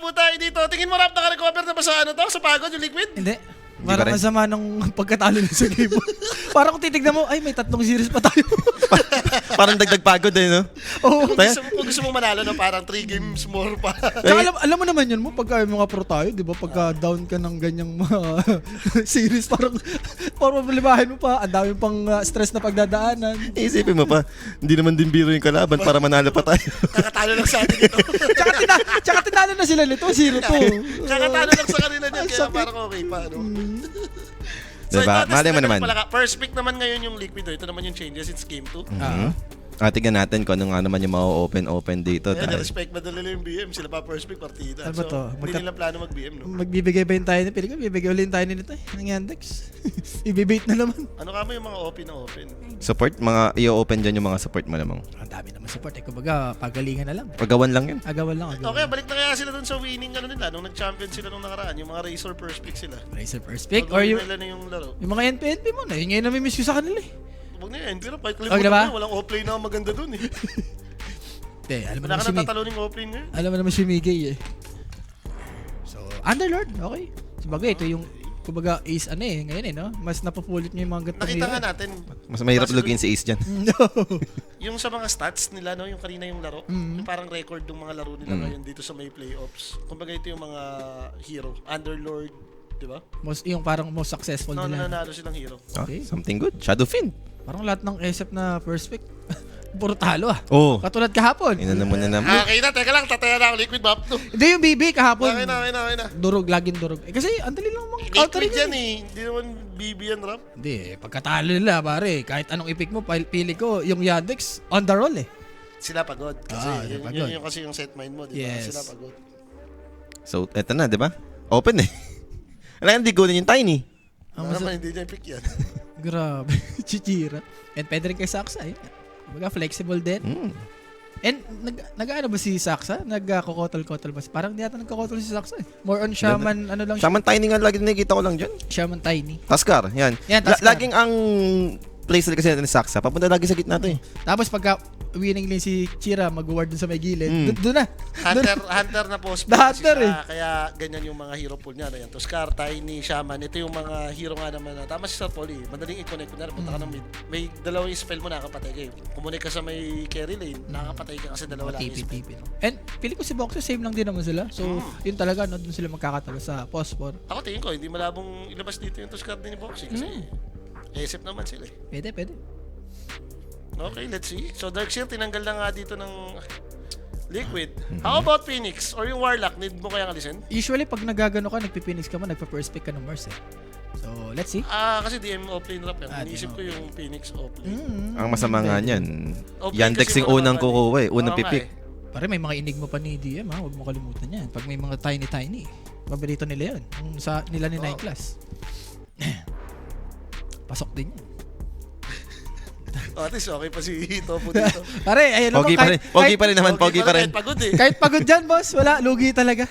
po tayo dito. Tingin mo, Rap, naka-recover na ba sa ano to? Sa pagod, yung liquid? Hindi. Parang masama ng pagkatalo na sa game mo. Parang kung titignan mo, ay may 3 series pa tayo. Parang dagdag pagod eh, no? Oo. Kung gusto mong manalo, no, parang 3 games more pa. Tsaka alam mo naman yun mo, pagka mga pro tayo, di ba? Pagka down ka ng ganyang mga series, parang malibahin mo pa. Ang dami pang stress na pagdadaanan. Isipin mo pa, hindi naman din biro yung kalaban para manalo pa tayo. Kakatalo lang sa atin ito. Tsaka tinalo na sila nito, 0-2. Kakatalo lang sa kanila niyan, kaya parang okay pa, no? So, Diba? Malay mo naman. First pick naman ngayon yung liquid. Ito naman yung changes. It's game 2. Tignan natin kung ano nga naman yung ma-open dito. Ayan, respect ba nila yung BM? Sila pa first pick partida. Ano ba to? Hindi nila plano mag-BM, no? Magbibigay ba yung tayo na pili ko? Bibigay ulit tayo nito eh. Ng Yandex. Ibibait na naman. Ano ka mo yung mga open na open? Support? I-open dyan yung mga support mo namang. Ang dami naman support eh. Kumbaga, pagalingan na lang. Pagawan lang yun. Agawan lang. Okay, balik na kaya sila dun sa winning ano nila. Nung nag-champion sila nung nakaraan. Yung mga Razor first pick sila. Razor first pick? Or yung nila na yung laro. mga NP mo na. Yung ngayon namimiss ko sa kanila eh. Huwag na yan. Pero kahit Okay kalimutan na ba? mo, walang offlane na maganda dun eh. Hindi, alam mo Wala naman ka si na Mig. tataloning offlane ngayon. Alam mo naman si Migay eh. So, Underlord, okay. Sabagay, ito yung kumbaga ace ano eh, ngayon eh, no? Mas napupulit niya yung mga gatong Nakita nga natin. Mas mahirap login si Ace dyan. No. Yung sa mga stats nila, no? Yung kanina yung laro. Yung parang record ng mga laro nila ngayon dito sa may playoffs. Kumbaga ito yung mga hero. Underlord, di ba? Yung parang most successful No, nila. nanalo silang hero. Okay. Something good. Shadowfin. Parang lahat ng SF na first pick. Puro talo ah. Oo. Katulad kahapon. Inano mo na naman. Okay na, teka lang. Tataya na ako liquid map to. Hindi yung BB kahapon. Okay na. Durog, laging durog. Eh kasi ang dali lang mga Liquid counter yan yan. eh. Hindi naman BB yan, Rap. Hindi, pagkatalo nila pare, kahit anong i-pick mo, pili ko yung Yandex on the roll eh. Sila pagod. Kasi sila pagod. yun yung kasi yung set mind mo, di ba? Yes. Sila pagod. So, eto na, di ba? Open eh. Alam, hindi ko yung Tiny. Ano naman hindi niya pick yan. Grabe, chichira. And pwede rin kay Saksa eh. Kumbaga flexible din. And nag-ano ba si Saksa? Nag-kokotol-kotol ba? Parang hindi ata nagkokotol si Saksa eh. More on Shaman, ano lang siya. Shaman Tiny nga lagi nakikita ko lang dyan. Shaman Tiny. Taskar, yan. Yan, Taskar. Laging ang playstyle kasi natin ni Saksa, papunta lagi sa gitna to eh. Tapos pagka winning lane si Chira, mag-ward dun sa may gilid. Doon na. Hunter na post. The Hunter eh. Kaya ganyan yung mga hero pool niya. Ayan, Tuskar, Tiny, Shaman. Ito yung mga hero nga naman. Tama si Sir Poli. Madaling i-connect ko na. Punta ka ng mid. May dalawang spell mo nakakapatay kayo. Kumunik ka sa may carry lane, nakakapatay ka kasi dalawa lang yung spell. TP. And pili ko si Boxer, same lang din naman sila. So, yun talaga, no, dun sila magkakatalo sa Phosphor. Ako tingin ko, hindi malabong ilabas dito yung Tuskar din ni Boxy kasi SF naman sila eh. Pwede. Okay, let's see. So Darkseer, tinanggal na nga dito ng Liquid. How about Phoenix? Or yung Warlock, need mo kayang alisin? Usually, pag nagagano ka, nagpipinix ka mo, nagpa-first pick ka ng Mars eh. So, let's see. Kasi DM offlane Rap yan. Iniisip ko yung Phoenix offlane. Ang masama nga niyan, Okay, Yandex kasi yung unang wala kukuha eh. Unang Oo nga pipik. Pare, may mga enigma pa ni DM ha. Huwag mo kalimutan yan. Pag may mga tiny. Paborito nila yun. Yung sa nila ni Night Class. Pasok din yan. At least okay pa si Topo dito. Pare, ayun Pogi pa rin. Pogi pa rin naman. Pogi pa rin. Kahit pagod eh. Kahit pagod dyan, boss. Wala, lugi talaga.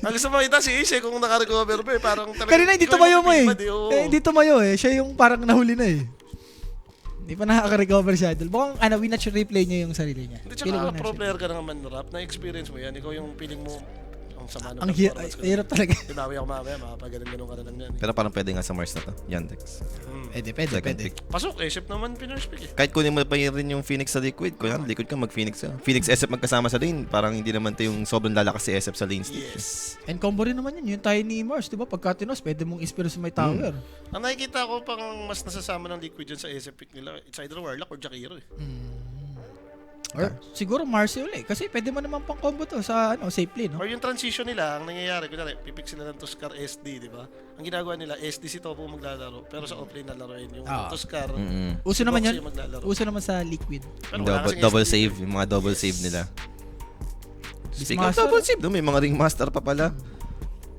Ang gusto makita si Ace kung naka-recover ba eh. Parang talaga. Kanina hindi tumayo mo eh. Oo. Hindi tumayo eh. Siya yung parang nahuli na eh. Hindi pa nakaka-recover siya. Mukhang winatch replay niya yung sarili niya. Hindi, Feeling ko tsaka na pro siya. player ka na naman, Rap. Na-experience mo yan. Ikaw yung feeling mo ang sama ng Ang performance ko. hirap talaga. Tinawi ako mamaya, makapagaling-ganong ka na lang yan. Pero parang pwede nga sa Mars na to. Yandex. Pwede. Second pick. Pasok, SF naman pinurse pick eh. Kahit kunin mo pa rin yung Phoenix sa Liquid, kung yan, Liquid ka, mag-Phoenix ka. Phoenix SF magkasama sa lane, parang hindi naman to yung sobrang lalakas si SF sa lane state. Yes. And combo rin naman yun. Yung Tiny Mars, di ba? Pagka tinos, pwede mong ispiro sa may tower. Ang nakikita ko pang mas nasasama ng Liquid dyan sa SF pick nila, it's either Warlock or Jakiro eh. Or siguro Mars uli. Kasi pwede mo naman pang combo to sa safely, no? Or yung transition nila, ang nangyayari, kunyari, pipick sila ng Tuskar SD, di ba? Ang ginagawa nila, SD si Topo maglalaro, pero sa offlane na laruin yung Tuskar. Uso naman Boxy yun. yung maglalaro. Uso naman sa Liquid. Pero wala kasing Double SD. save, yung mga double save nila. Speaking of Beastmaster. double save, may mga ring master pa pala.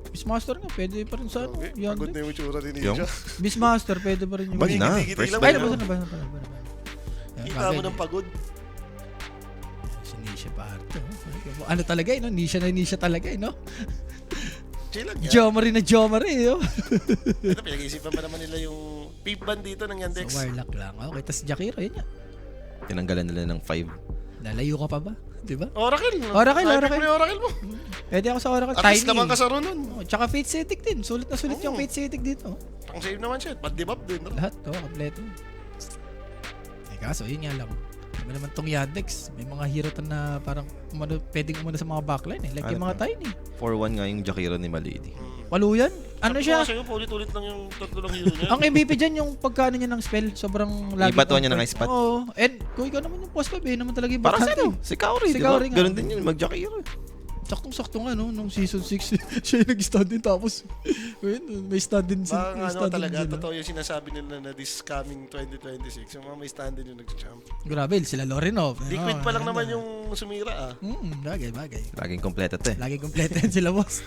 Beastmaster nga, pwede pa rin sa Okay, pagod Yandex. na yung itsura ni Yung? Ninja. Beastmaster, pwede pa rin yung... Bag na. Gigiti-giti First lang pick Ay, mo. na. nabasa na. Kita mo ng pagod. Si Nisha parte. Ano talaga no? Nisha talaga no? Chill lang yan. Jomari no? Ito, pinag-iisipan pa naman nila yung peep ban dito ng Yandex. So, Warlock lang. Okay, tas Jakiro, yun yan. Tinanggalan nila ng 5. Lalayo ka pa ba? Diba? Oracle. Oracle. Mo yung Oracle mo. Pwede ako sa Oracle. At least Tiny. naman ka sa Runon. Tsaka Fate Cetic din. Sulit na sulit yung Oo. Fate Cetic dito. Pang save naman siya. Pag-debuff din. No? Lahat to, kompleto. Kaso, yun nga lang. Diba naman tong Yandex, may mga hero na parang pwedeng umuna sa mga backline eh. Like Ano yung mga ba? Tiny. 4-1 nga yung Jakiro ni Malady. Paluyan. Ano siya? Kasi yung ulit-ulit lang yung tatlo lang hero niya. Ang MVP dyan yung pagkano niya ng spell, sobrang lagi. Ibatuan niya ng ice pot. Oo. And kung ikaw naman yung post 5, naman talaga yung Parang bakante. sino? Si Kaori, Si di ba? Kaori nga. Ganun din yun, mag-Jakiro. Saktong-sakto nga, no? Nung season 6, siya yung nag-stand din tapos, may stand din Baka may ano stand din talaga, sila. totoo yung sinasabi nila na this coming 2026, yung mga may stand din yung nag-champ. Grabe, sila Lorinov. Liquid pa lang naman yung sumira ah. Bagay. Laging kompleto to eh. Lagi kompleto yan sila, boss.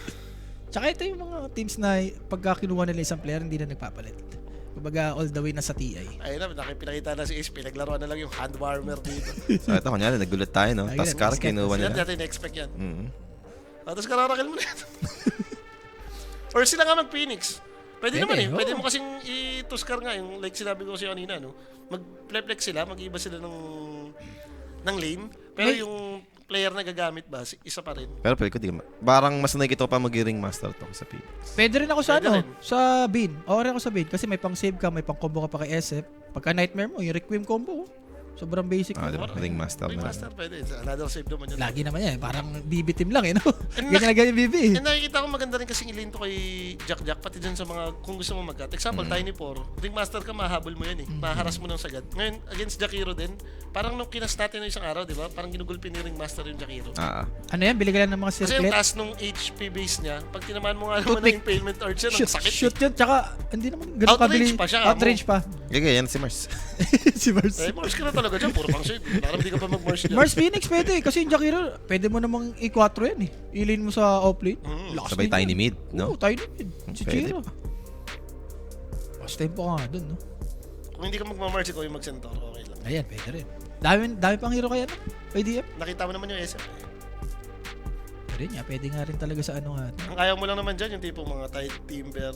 Tsaka ito yung mga teams na pagka kinuha nila isang player, hindi na nagpapalit. Kumbaga, all the way na sa TI. Ayun na, pinakita na si Ace, pinaglaruan na lang yung hand warmer dito. So ito, kunyari, nagulat tayo, no? Ayun, Taskar, Taskar. kinuha Hindi nila. natin expect yan. Mm. Tapos kararakil mo na yan. Or sila nga mag-Phoenix. Pwede naman eh. oo. Pwede mo kasing i-Tuskar nga, yung like sinabi ko kasi kanina, no? Mag-flex sila, mag-iba sila ng lane. Pero May- yung player na gagamit ba, isa pa rin. Pero pwede ko di Parang mas nakikita ko pa mag-ring master to sa Phoenix. Pwede rin ako sa Pwede ano, rin. sa Bean. Okay ako sa Bean kasi may pang-save ka, may pang-combo ka pa kay SF. Pagka Nightmare mo, yung Requiem combo, sobrang basic. Ah, na. diba? Ring master Ring na. Master, pwede. Another save naman yun. Lagi naman yan, parang BB team lang eh, no? And Ganyan na ganyan BB eh. And nakikita ko maganda rin kasing ilin to kay Jack, pati dyan sa mga, kung gusto mo mag-cut. Example, Tiny 4. Ring Master ka, mahabol mo yan eh. Maharas mo ng sagad. Ngayon, against Jakiro din, parang nung kinas natin ng isang araw, di ba? Parang ginugulpin ni Ring Master yung Jakiro. Ano yan, bili ka lang ng mga Kasi yung circlet. taas nung HP base niya, pag tinamaan mo nga naman Toothpick. ng impalement arch yan, ang sakit. Shoot yun, tsaka hindi naman ganun Outrange kabili. pa siya, Outrange pa. Gagay, yan si Mars. Si Mars. Eh, Mars ka na talaga dyan, puro pang save. Parang hindi ka pa mag-Mars dyan. Mars Phoenix pwede eh, kasi yung Jakiro, pwede mo namang i-4 yan eh. I-lane mo sa offlane. Lakas Sabay din tiny yan. mid, no? Oo, tiny mid. Si Pwede Chiro. Mas tempo ka nga dun, no? Kung hindi ka mag-Mars, ikaw yung mag-Centaur, okay lang. Ayan, pwede rin. Dami pang hero kaya, no? ADF. Nakita mo naman yung SF. Pwede nga rin talaga sa ano nga. Ang ayaw mo lang naman dyan, yung tipong mga tight timber,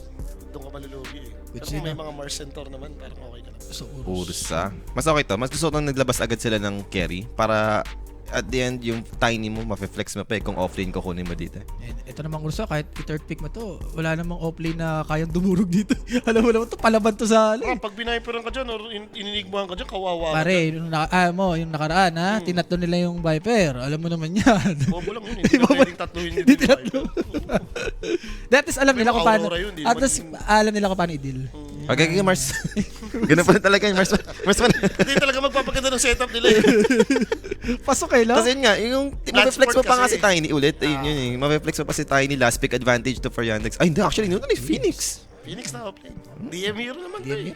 doon ka malulugi eh. Which Pero kung may sino? mga Mars Centaur naman, parang okay ka na. So, Ursa. Mas okay to. Mas gusto ko nang naglabas agad sila ng carry para at the end yung tiny mo mafe-flex mo pa eh kung offlane ko kunin mo dito. ito namang Ursa, kahit i-third pick mo to, wala namang offlane na kayang dumurog dito. Alam mo naman to, palaban to sa Ah, pag biniperan ka dyan or ininigmuhan ka dyan, kawawa ka Pare, dyan. yung nakaraan ha, tinatlo nila yung Viper. Alam mo naman yan. Bobo lang yun, hindi na pwedeng tatluhin yun. Hindi tinatlo. That is alam nila kung paano. Aurora yun, di At naman least alam nila kung paano i-deal. Okay, Mars. Ganun pa rin talaga yung Mars. Mars pa rin. Hindi talaga magpapaganda ng setup nila eh. Pasok kayo lang. Kasi yun nga, yung mafe-flex mo pa nga si kasi. Tiny ulit. Ayun yun eh. Mafe-flex mo pa si Tiny last pick advantage to for Yandex. Ay, hindi. Actually, yun na Phoenix. Phoenix na offlane. DM hero naman to eh.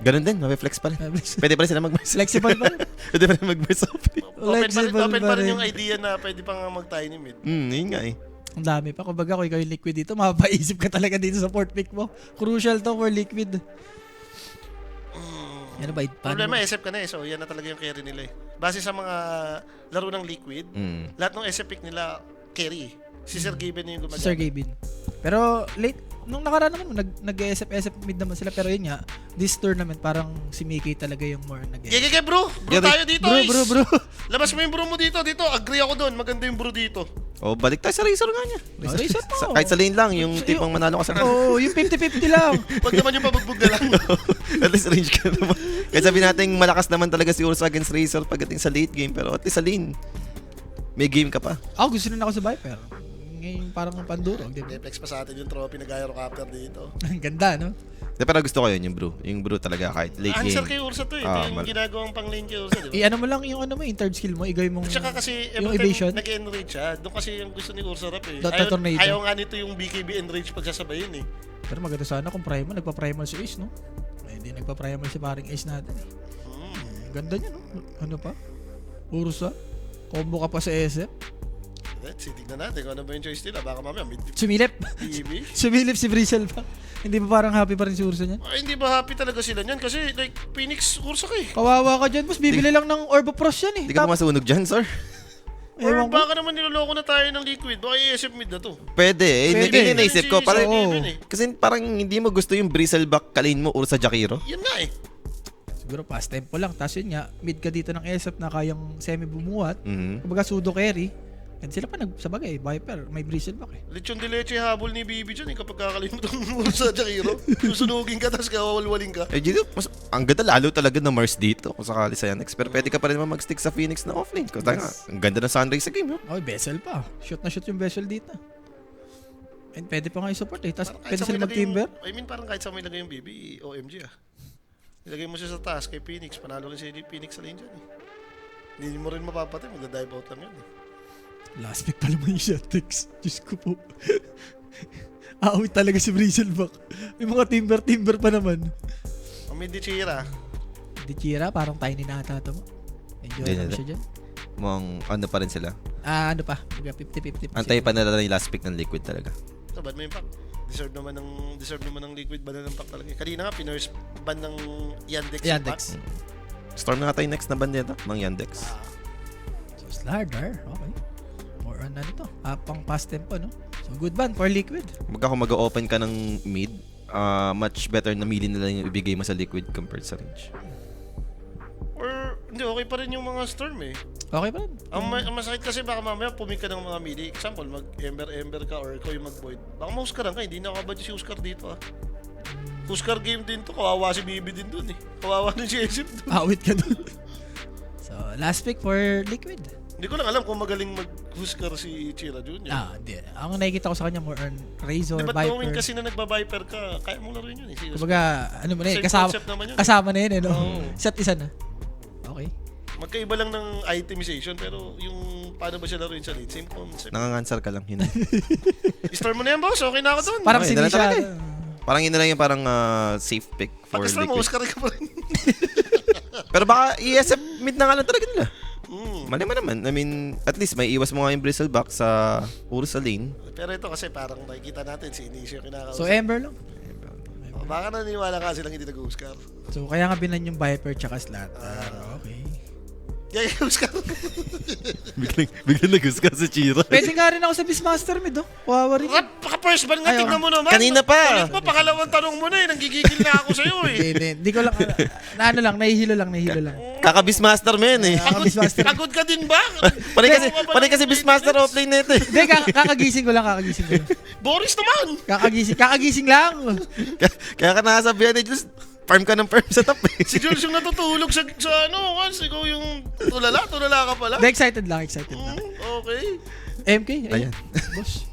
Ganun din. Mafe-flex pa rin. Pwede pa rin sila mag-Mars. Flexible pa rin. Pwede pa rin mag-Mars offlane. Flexible Open pa pa rin rin. yung idea na pwede pang mag-tiny mid. Yun nga eh. Ang dami pa. Kumbaga, kung ikaw yung liquid dito, mapapaisip ka talaga dito sa fourth pick mo. Crucial to for liquid. Yan ba? Problema, SF ka na eh. So, yan na talaga yung carry nila eh. Base sa mga laro ng liquid, lahat ng SF pick nila carry. Si Sir Gaben na yung gumagamit. Sir Gavin. Pero late, nung nakaraan naman, nag-SF mid naman sila. Pero yun nga, this tournament, parang si Mickey talaga yung more nag-SF. Gege, bro! Bro Yeah, tayo dito, Bro. Labas mo yung bro mo dito. Agree ako doon. Maganda yung bro dito. O, balik tayo sa Razor nga niya. Razor po. Kahit sa lane lang, yung tipong manalo ka sa Oo, yung 50-50 lang. Huwag naman yung pabugbog na lang. At least range ka naman. Kaya sabi natin, malakas naman talaga si Ursa against Razor pagdating sa late game. Pero at least sa lane, may game ka pa. Ako, gusto na ako sa Viper. Ngayon parang pandurog, di ba? I-flex pa sa atin yung trophy na gyrocopter dito. Ang ganda, no? Pero gusto ko yun, yung brew. Yung brew talaga kahit late Answer game. kay Ursa to eh. Ah, Ito yung ginagawang pang lane kay Ursa, di ba? I-ano mo lang yung ano mo, yung third skill mo, igay mong... Tsaka kasi yung every evasion. time nag-enrage siya, doon kasi yung gusto ni Ursa Rap eh. Dota tornado. Ayaw nga nito yung BKB enrage pagsasabayin eh. Pero maganda sana kung primal, nagpa-primal si Ace, no? Eh, hindi nagpa-primal si paring Ace natin. Ganda niya, no? Ano pa? Ursa? Combo ka pa sa SF? Let's see, tignan natin kung ano ba yung choice nila. Baka mamaya mid Sumilip! TV. Sumilip si Brisel pa. Hindi ba parang happy pa rin si Ursa niyan? Ay, hindi ba happy talaga sila niyan? Kasi like, Phoenix Ursa ka eh. Kawawa ka dyan, boss. Bibili lang ng Orb of Frost yan eh. Hindi ka pa masunog dyan, sir. Or Ewan ko. baka naman niloloko na tayo ng liquid. Baka i-SF mid na to. Pwede eh. Pwede. Yun yung naisip ko. Parang, Oo. kasi parang hindi mo gusto yung Bristleback kalin mo Ursa Jakiro. Yun nga eh. siguro pass tempo lang. Tapos yun nga, mid ka dito ng ESF na kayang semi bumuhat. Mhm. Kumbaga pseudo carry. And sila pa nagsabagay, Viper, may Bristleback eh. Lechon de leche habol ni Bibi dyan kapag kakalimutan mo sa Jakiro. Susunugin ka tapos kawawalwaling ka. Dito, ang ganda lalo talaga ng Mars dito kung sakali sa Yandex. Pero pwede ka pa rin naman mag-stick sa Phoenix na offlane. Kasi ang ganda ng Sunray sa game. Okay, Vessel pa. Shoot na shoot yung Vessel dito. And pwede pa nga i-support eh. Tapos Parang pwede sa sila may lagay mag-timber. I mean, parang kahit sa may lagay yung Bibi, OMG ah. Ilagay mo siya sa taas kay Phoenix. Panalo rin si Phoenix sa lane dyan eh. Hindi mo rin mapapatay. Magda-dive out lang yun eh. Last pick pala mo yung Shattex. Diyos ko po. Awit talaga si Bristleback. May mga timber pa naman. Ang may Dichira. Dichira, parang tiny na ata ito mo. Enjoy Hindi, naman hindi. siya dyan. Mukhang ano pa rin sila. Ano pa? 50-50. Antay pa nila yung last pick ng Liquid talaga. So, ban mo yung pack. Deserve naman ng Liquid ban ng pack talaga. Kanina nga, pinurse ban ng Yandex. yung Yandex. pack. Storm na ata yung next na bandeta ng Yandex. So, Slardar. Okay. More on ano to. Pang pass tempo, no? So, good ban for Liquid. Kung mag-open ka ng mid, much better na mili nila yung ibigay mo sa Liquid compared sa range. Or, hindi, okay pa rin yung mga Storm eh. Okay pa rin. Ang masakit kasi baka mamaya pumik ka ng mga mili. Example, mag-Ember ka or ikaw yung mag-Void. Baka ma-Huskar ka, hindi nakabadyo si Huskar dito ah. Huskar game din to, kawawa si Bibi din dun eh. Kawawa din si Ezip dun. Awit ka dun. So, last pick for Liquid. Hindi ko lang alam kung magaling mag-Huskar si Chira Jr. Hindi. Ang nakikita ko sa kanya more on Razor, Di ba Viper. knowing kasi na nagba-Viper ka, kaya mo lang rin yun eh. Seriously. Kumbaga, ano mo na eh, Same kasama, concept naman yun. kasama na yun eh, no? Oo. Isa't isa na. Okay. Magkaiba lang ng itemization pero yung paano ba siya laruin sa late, same concept. Nangangansar ka lang. Yun. Star mo na yan boss, okay na ako dun. Parang Okay, si dala Nisha. talaga parang yun na lang yung parang safe pick for Pag-star mo, Liquid. Huskar ka pa rin. Pero baka i-SF mid na nga lang talaga nila. Mm. Mali mo naman. I mean, at least may iwas mo nga yung Bristleback sa puro sa lane. Pero ito kasi parang nakikita natin si Inishi yung kinakausap. So, Ember lang. Baka naniniwala ka silang hindi nag-Huskar. So, kaya nga binan yung Viper tsaka Slardar. Okay. Kaya Huskar. biglang nag-Huskar sa Chira. Pwede nga rin ako sa Beastmaster mid, oh. Kawawa rin. Rap, paka-first ban nga, Ayaw. tignan mo naman. Kanina pa. Ulit mo, pangalawang tanong mo na eh. Nanggigigil na ako sa'yo eh. Hindi ko lang, ano lang, nahihilo lang. Kaka-Beastmaster men eh. Beastmaster. Pagod ka din ba? Panay kasi Beastmaster offlane na ito eh. Hindi, kakagising ko lang. Boris naman. Kakagising lang. Kaya ka nakasabihan eh, just farm ka ng farm sa top eh. Si Jules yung natutulog sa ano, once ikaw yung tulala ka pala. Hindi, excited lang. Okay. MK, Ayan. Boss.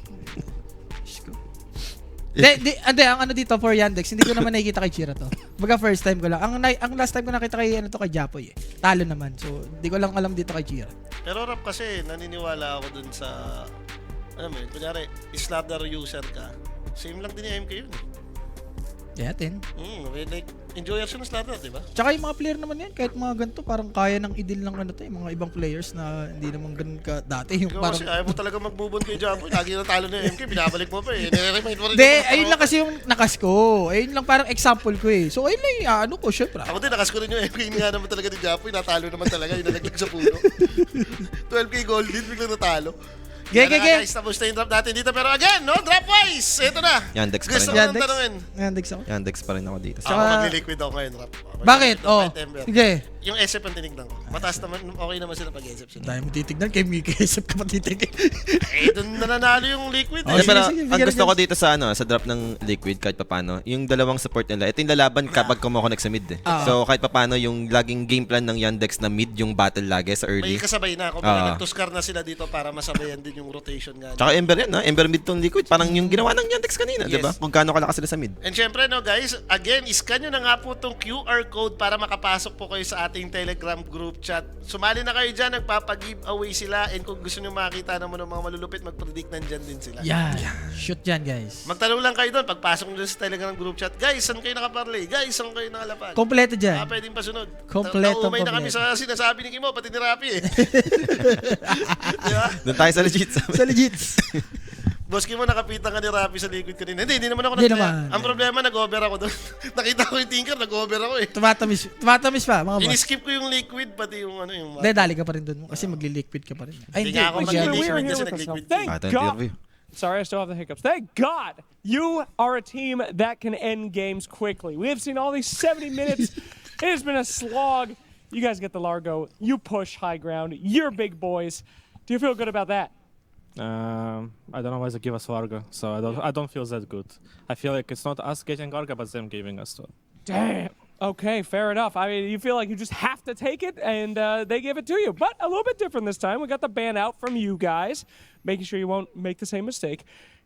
Hindi, ang ano dito for Yandex, hindi ko naman nakikita kay Chira to. Baga first time ko lang. Ang last time ko nakita kay kay Japoy eh. Talo naman. So, hindi ko lang alam dito kay Chira. Pero rap kasi, naniniwala ako dun sa, alam mo yun, kunyari, Slardar user ka, same lang din yung MK yun eh. Kaya tin. Like, enjoyers yun ng Slardar, di ba? Tsaka yung mga player naman yan, kahit mga ganito, parang kaya nang idil ng ano to, yung mga ibang players na hindi naman ganun ka dati. Yung Ikaw parang, kasi ayaw mo talaga mag-move on kay Japoy, lagi na talo na yung MK, binabalik mo pa eh. Nire-remind mo rin hindi, yung- ayun lang kasi yung nakas ko. Ayun lang parang example ko eh. So, ayun lang yung ano ko, syempre. Ako din, nakas ko rin yung MK nga naman talaga ni Japoy, natalo naman talaga, yung nalaglag sa puno. 12k gold din, biglang natalo. Ge. Guys, tapos na yung drop natin dito. Pero again, no, drop-wise, ito na. Yandex pa Gusto rin. ko nang tanungin. Yandex ako. Yandex pa rin ako dito. Ako mag-liquid ako ngayon, rap. Bakit? Oh, Ember. sige. Yung SF ang tinignan ko. Mataas naman, okay naman sila pag-SF sila. Dahil mo titignan, kay Mickey Isip ka pa titignan. Eh, doon nananalo yung liquid Oh, eh. Pero sige, ang bigyan gusto ko natin. dito sa sa drop ng Liquid kahit papano, yung dalawang support nila, ito yung lalaban kapag kumokonek sa mid eh. So kahit papano yung laging game plan ng Yandex na mid yung battle lagi sa May early. kasabay na. Kung nagtuskar na sila dito para masabayan din yung rotation nga. Tsaka Ember yan ha, Ember mid tong Liquid. Parang yung ginawa ng Yandex kanina, Yes. di ba? Kung gaano kalakas sila sa mid. And syempre no guys, again, iscan nyo na nga po itong QR code para makapasok po kayo sa ating Telegram group chat. Sumali na kayo dyan, nagpapag-giveaway sila, and kung gusto nyo makita naman ng mga malulupit, mag-predict nandyan din sila. Yan. Shoot yan, guys. Magtanong lang kayo doon, pagpasok nyo sa Telegram group chat, guys, saan kayo nakaparlay? Guys, saan kayo nakalapag? Kompleto dyan. Pwedeng pasunod. Kompletong Naumay na kami kompleto. sa sinasabi ni Kimo, pati ni Rapi eh. Di ba? Doon tayo sa legit. Sa legits. Boss Kimo, nakapitan ka ni Rapi sa liquid kanina. Hindi naman ako Hindi nag-play. naman. Ang problema, nag-over ako doon. Nakita ko yung tinker, nag-over ako eh. Tumatamis pa, mga boss. Ini-skip ko yung liquid, pati yung ano yung... Hindi, dali ka pa rin doon. Kasi magli-liquid ka pa rin. Hindi nga ako wait, mag-liquid yan. kasi with nag-liquid. myself. Thank Ito yung God. interview. Sorry, I still have the hiccups. Thank God you are a team that can end games quickly. We have seen all these 70 minutes It has been a slog. You guys get the Largo. You push high ground. You're big boys. Do you feel good about that? I don't know why they give us Largo, so I don't feel that good. I feel like it's not us getting Largo, but them giving us to. Damn. Okay, fair enough. I mean, you feel like you just have to take it, and they give it to you. But a little bit different this time. We got the ban out from you guys, making sure you won't make the same mistake.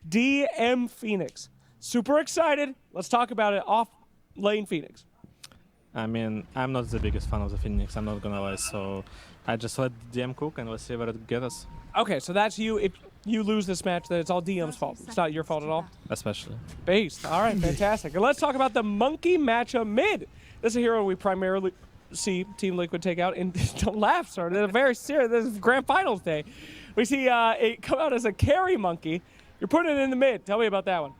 DM Phoenix. Super excited. Let's talk about it off lane Phoenix. I mean, I'm not the biggest fan of the Phoenix, I'm not gonna lie, so I just let DM cook and we'll see where it gets us, Okay, so that's you. If you lose this match, then it's all DM's fault. It's not your fault at all. especially. Based. All right, fantastic. And let's talk about the Monkey matchup mid. This is a hero we primarily see Team Liquid take out. And don't laugh, sir. This is very serious. This is grand finals day. We see it come out as a carry Monkey. You're putting it in the mid. Tell me about that one.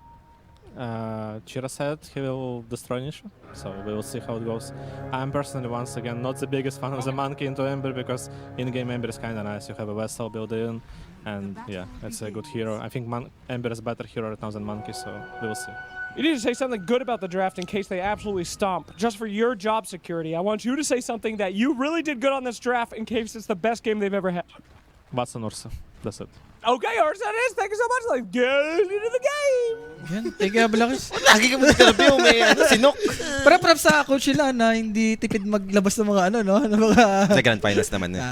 Chira said he will destroy Nisha, so we will see how it goes. I'm personally, once again, not the biggest fan of the Monkey into Ember because in-game Ember is kinda nice. You have a Vessel built in, and yeah, it's a good hero. I think Ember is a better hero right now than Monkey, so we will see. You need to say something good about the draft in case they absolutely stomp. Just for your job security, I want you to say something that you really did good on this draft in case it's the best game they've ever had. Watson Ursa, that's it. Okay, Ars, that is. Thank you so much. Let's get into the game. Yan, thank you, Balakis. Lagi ka mo interview, may sinok. Para prep sa coach nila na hindi tipid maglabas ng mga ano, no? Ng mga... Sa Grand Finals naman eh.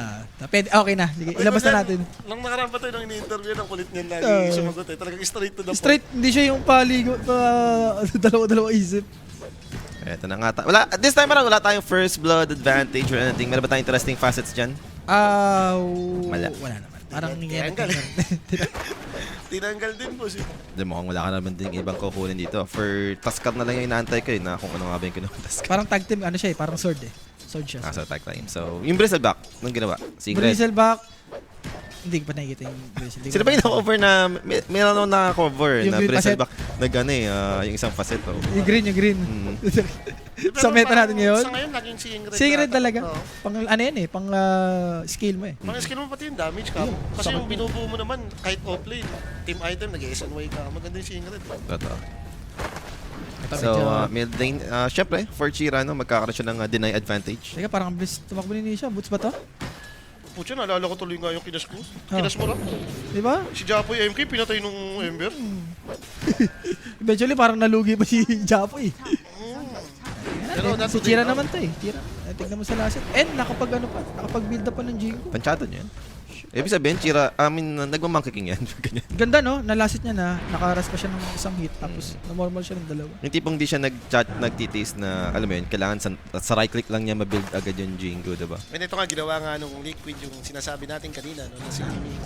Okay na. Sige, ilabas na natin. Nung nakaraan pa tayo nung ini-interview ng kulit niyan lagi sumagot eh. Talagang straight to the point. Straight, hindi siya yung paligo, dalawa-dalawa isip. Eto na nga. This time around, wala tayong first blood advantage or anything. Meron ba tayong interesting facets dyan? Wala naman. Parang nangyari. Tinanggal din po siya. Hindi, mukhang wala ka naman din ibang kukunin dito. For Tuskar na lang yung inaantay ko na kung ano nga ba yung kinuha Tuskar. Parang tag team, ano siya eh, parang sword eh. Sword siya. So tag time. So, yung Bristleback, nung ginawa? Secret. Bristleback, hindi ko pa nakikita yung Bristleback. Sino ba yung na-cover na, meron ako na-cover Yung na green Bristleback, yung isang facet. Oh. Yung green. Sa meta natin ngayon. Sa ngayon, laging si Ingrid. Si Ingrid talaga. Oo. Pang ano yan eh, pang skill mo eh. Pang skill mo pati yung damage ka. Kasi yung binubuo mo naman, kahit offlane, team item, nag-SNY ka. Maganda yung si Ingrid. Totoo. So, mid lane, syempre, for Chira, no, magkakaroon siya ng deny advantage. Teka, parang ang bilis tumakbo ni Nisha. Boots ba to? Pucha, naalala ko tuloy nga yung kinas ko. Kinas mo lang. Di ba? Si Japoy MK, pinatay nung Ember. Eventually, parang nalugi pa si Japo eh. Pero Si Chira naman to eh. Chira. Tignan mo sa last set. And nakapag-build up pa ng Jingo. Tansyado niya yan. Ibig sabihin, Chira, nagmamonkey king yan. Ganyan. Ganda no, nalasit niya na, nakaras pa siya ng isang hit, tapos na-normal siya ng dalawa. Yung tipong di siya nagtitiis na, alam mo yun, kailangan sa right click lang niya mabuild agad yung Jingo, diba? And ito nga, ginawa nga nung Liquid yung sinasabi natin kanina, no, na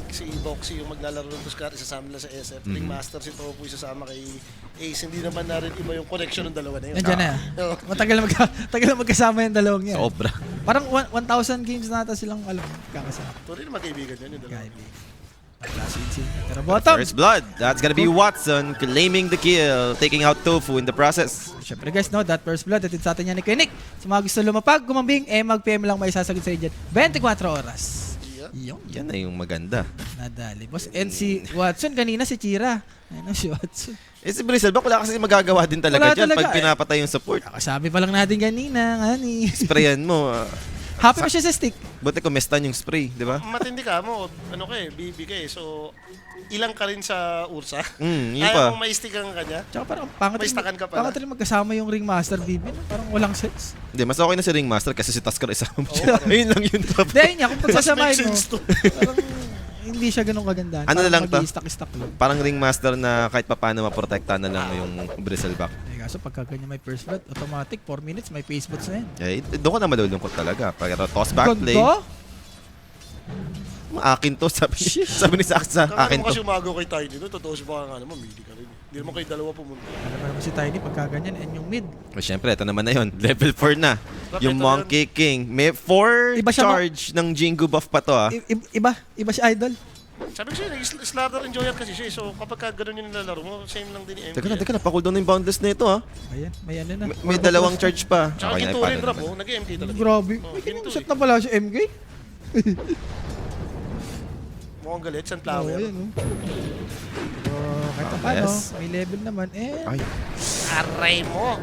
si Boxy yung maglalaro ng Tuskar, isasama nila sa SF. Ring Master si Topo isasama kay Ace. Hindi naman na rin iba yung connection ng dalawa na yun. Nandiyan na. Oo. Matagal na magkasama yung dalawang yan. Sobra. Parang 1,000 games na ata silang kakasama. Ito rin magkaibigan yun yung dalawa. Pero bottom. First blood. That's gonna be Watson claiming the kill, taking out Tofu in the process. Siyempre guys, no, that first blood, atid sa atin yan ni Kuya Nick. Sa mga gusto lumapag, gumambing, mag-PM lang may sasagot sa dyan. 24 oras. Yung Yan na yung maganda. nadali, boss. And si Watson, kanina si Chira. Ano si Watson? Si Bristleback, wala kasi magagawa din talaga Wala dyan talaga. pag pinapatay yung support. Kasabi pa lang natin kanina, ngani. Sprayan mo. Happy pa siya sa stick. Buti kung mestan yung spray, di ba? Matindi ka mo, ano ka eh, BB ka eh. So, ilang ka rin sa Ursa. Yun pa. Ayaw mong maistikan ka niya. Tsaka parang pangit May stakan ka pala. pangit rin magkasama yung Ringmaster BB. No? Parang walang sense. Hindi, mas okay na si Ringmaster kasi si Tuskar isama mo Oo. siya. Ayun lang yun. Dahil niya, kung Mas pagsasamahin make mo, sense to. parang hindi siya ganun kaganda. Ano na lang to? Mag-i-stack lang. Parang Ringmaster na kahit paano maprotekta na lang yung Bristleback. Eh, kaso pagka ganyan may first blood, automatic, 4 minutes, may face boots na yan. Doon ko na malulungkot talaga. Pero toss back play. Ganda? Akin to, sabi ni Saksa. Kaya Akin mo kasi to. umago kay Tiny doon, totoo siya baka nga naman, mili ka rin. Hindi naman kayo dalawa pumunta. Alam mo naman si Tiny, pagka ganyan, and yung mid. Siyempre, ito naman na yun. Level 4 na. Yung Ito Monkey King. May 4 Iba siya, charge ng Jingo buff pa to ah. Iba si Idol. Sabi ko siya, nag-slaughter enjoyer kasi siya. So kapag ka ganun yung nilalaro mo, same lang din ni MK. Teka na, napacool down na yung boundless na ito ah. Ayan, may ano na. May dalawang charge pa. Tsaka Okay, ginto paano rin drop naman. oh, nag-MK talaga. Grabe. Oh, May ginto set eh. na pala si MK. Mukhang galit, Oo, sunflower. yan oh. Kahit pa paano, yes. may level naman. Ay, Aray mo!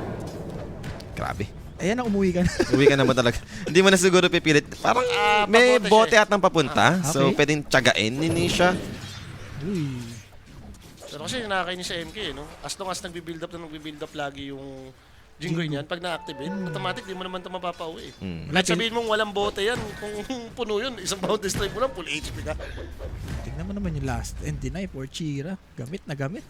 grabe. Ayan na, umuwi ka na. Uwi ka naman talaga. Hindi mo na siguro pipilit. Parang may pabote bote at ng papunta. So, Okay. pwedeng tiyagain ni Nisha. Uy. Pero kasi nakakainis sa MK, no? As long as nagbi-build up lagi yung Jingoy niyan, pag na-activate, automatic di mo naman ito mapapauwi. Kahit sabihin mong walang bote yan, kung puno yun, isang bounty strike mo lang, full HP ka. Tingnan mo naman yung last and deny for Chira. Gamit na gamit.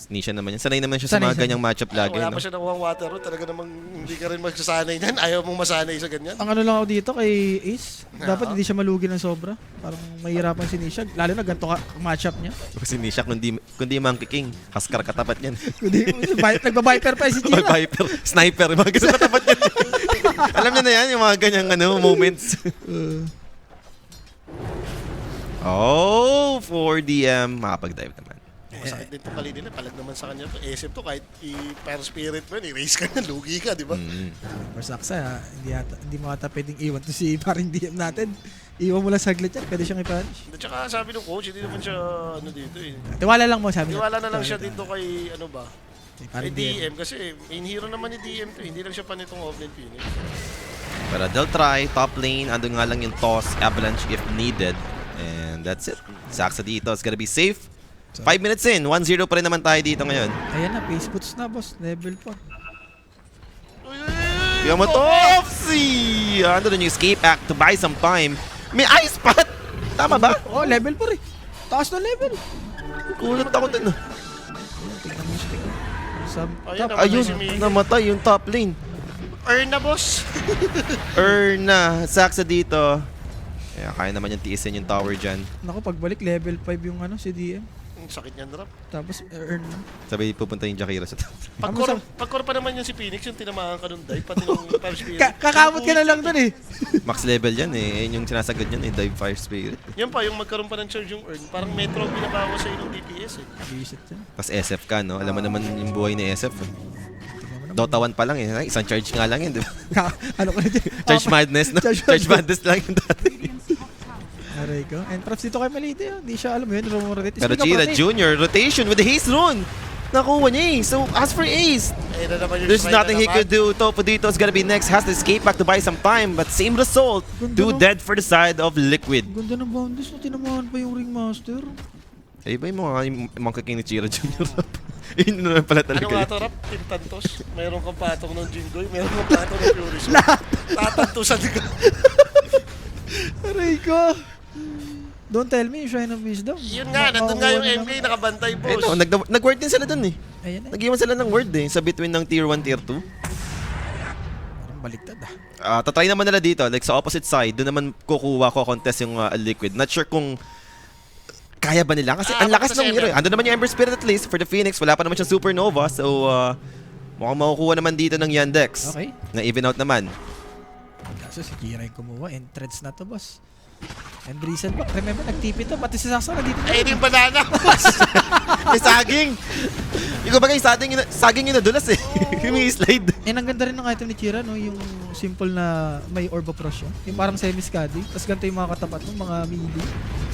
Nisha naman yan. Sanay naman siya sa Sanay mga siya. ganyang matchup lagi. Wala No? pa siya nakuha water root, talaga namang hindi ka rin magsasanay niyan. Ayaw mong masanay sa ganyan. Ang ano lang ako dito kay Ace, dapat hindi siya malugi ng sobra. Parang mahirapan si Nisha. Lalo na ganito ka matchup niya. Kasi Nisha, kundi Monkey King, Haskar katapat yan. Kundi, nagba-viper pa si May Chira. Viper, Sniper, mga ganun katapat yan. Alam niya na yan, yung mga ganyang moments. Oh, 4DM. Makapag-dive naman. Masakit din ito pali nila. Palag naman sa kanya to. SF to, kahit i-fire spirit mo yun, i-raise ka na, lugi ka, di ba? For Saksa, hindi mo ata pwedeng iwan to si parang DM natin. Iwan mo lang saglit yan, pwede siyang i-punish. At saka sabi ng coach, hindi naman siya ano dito eh. Tiwala lang mo, sabi Iwala na lang siya dito kay ano ba? Kay Kay parang DM. DM kasi main hero naman ni DM to. Hindi lang siya panitong offlane Phoenix. Pero they'll try. Top lane. Ando nga lang yung toss. Avalanche if needed. And that's it. Saksa dito. It's gonna be safe. 5 minutes in. 1-0 pa rin naman tayo dito ngayon. Ayan na, face boots na boss, level 4. Tingnan mo to! Oopsie! Ando na yung escape act to buy some time. May ice pot! Tama ba? Oh, level 4 eh. Taas na level. Kulat ako dun. Tingnan mo siya. Sub Ayun, top. namatay Ayun, si Miguel. namatay yung top lane. Earn na, boss! Na, Saksa dito. Kaya naman yung tiisin yung tower dyan. Naku, pagbalik level 5 yung ano si DM. Ang sakit niyan, drop. Tapos earn na. Sabi pupunta yung Jakira sa top. Pagkor pa naman yung si Phoenix, yung tinamaan ka nun, dive, pati nung fire spirit. Kakamot ka na lang dun eh. Max level yan eh. Yun yung sinasagad yan eh. Dive Fire Spirit. Yan pa, yung magkaroon pa ng charge yung earn. Parang metro ang binabawas sa'yo ng DPS eh. Visit yan. Tapos SF ka, no? Alam mo naman yung buhay ni SF. Eh. Tingnan mo naman. Dota 1 pa lang eh. Ay, isang charge nga lang yun, di ba? Ano ko na dyan? Charge Madness, no? Charge Charge Madness lang yung dati. Aray ko. And props dito kay Malite. Hindi siya alam mo yun. Rotate. Pero Chira Jr. rotation with the haste rune. Nakuha niya eh. So, as for Ace, Ayun na naman yung there's strike nothing na he could do. Topo dito is gonna be next. Has to escape back to buy some time. But same result. Ganda Two no? dead for the side of Liquid. Ganda ng boundaries na tinamaan pa yung Ringmaster. Eh, iba yung mga Monkey King ni Chira Jr. Yun na naman pala Ano talaga. nga to, Rap? Team Tantos? Mayroon kang patong ng Jingoy, mayroon kang patong ng Fury Sword. Tatantusan ka. Aray ko. Don't tell me, Shrine of Wisdom. Yun nga, nandun nga yung MK, nakabantay, boss. Ito, nag-word din sila dun eh. Ayan na. Nag-iwan sila ng word eh, sa between ng tier 1, tier 2. Parang baliktad ah. Tatry naman nila dito, like sa opposite side, doon naman ko-contest yung Liquid. Not sure kung kaya ba nila, kasi ang lakas ng hero eh. Ando naman yung Ember Spirit at least for the Phoenix, wala pa naman siyang Supernova, so mukhang makukuha naman dito ng Yandex. Okay. Na even out naman. Kaso si Kira yung kumuha. Entrance na to, boss. And recent back. Remember, nag-TP to. Pati si Saksa na dito. Ayun yung banana, boss. May saging! Yung bagay, saging yung nadulas eh. Yung slide. And ang ganda rin ng item ni Chira, no? Yung simple na may Orb of Frost yun. Yung parang semi-scuddy. Tapos ganito yung mga katapat mo, mga midi.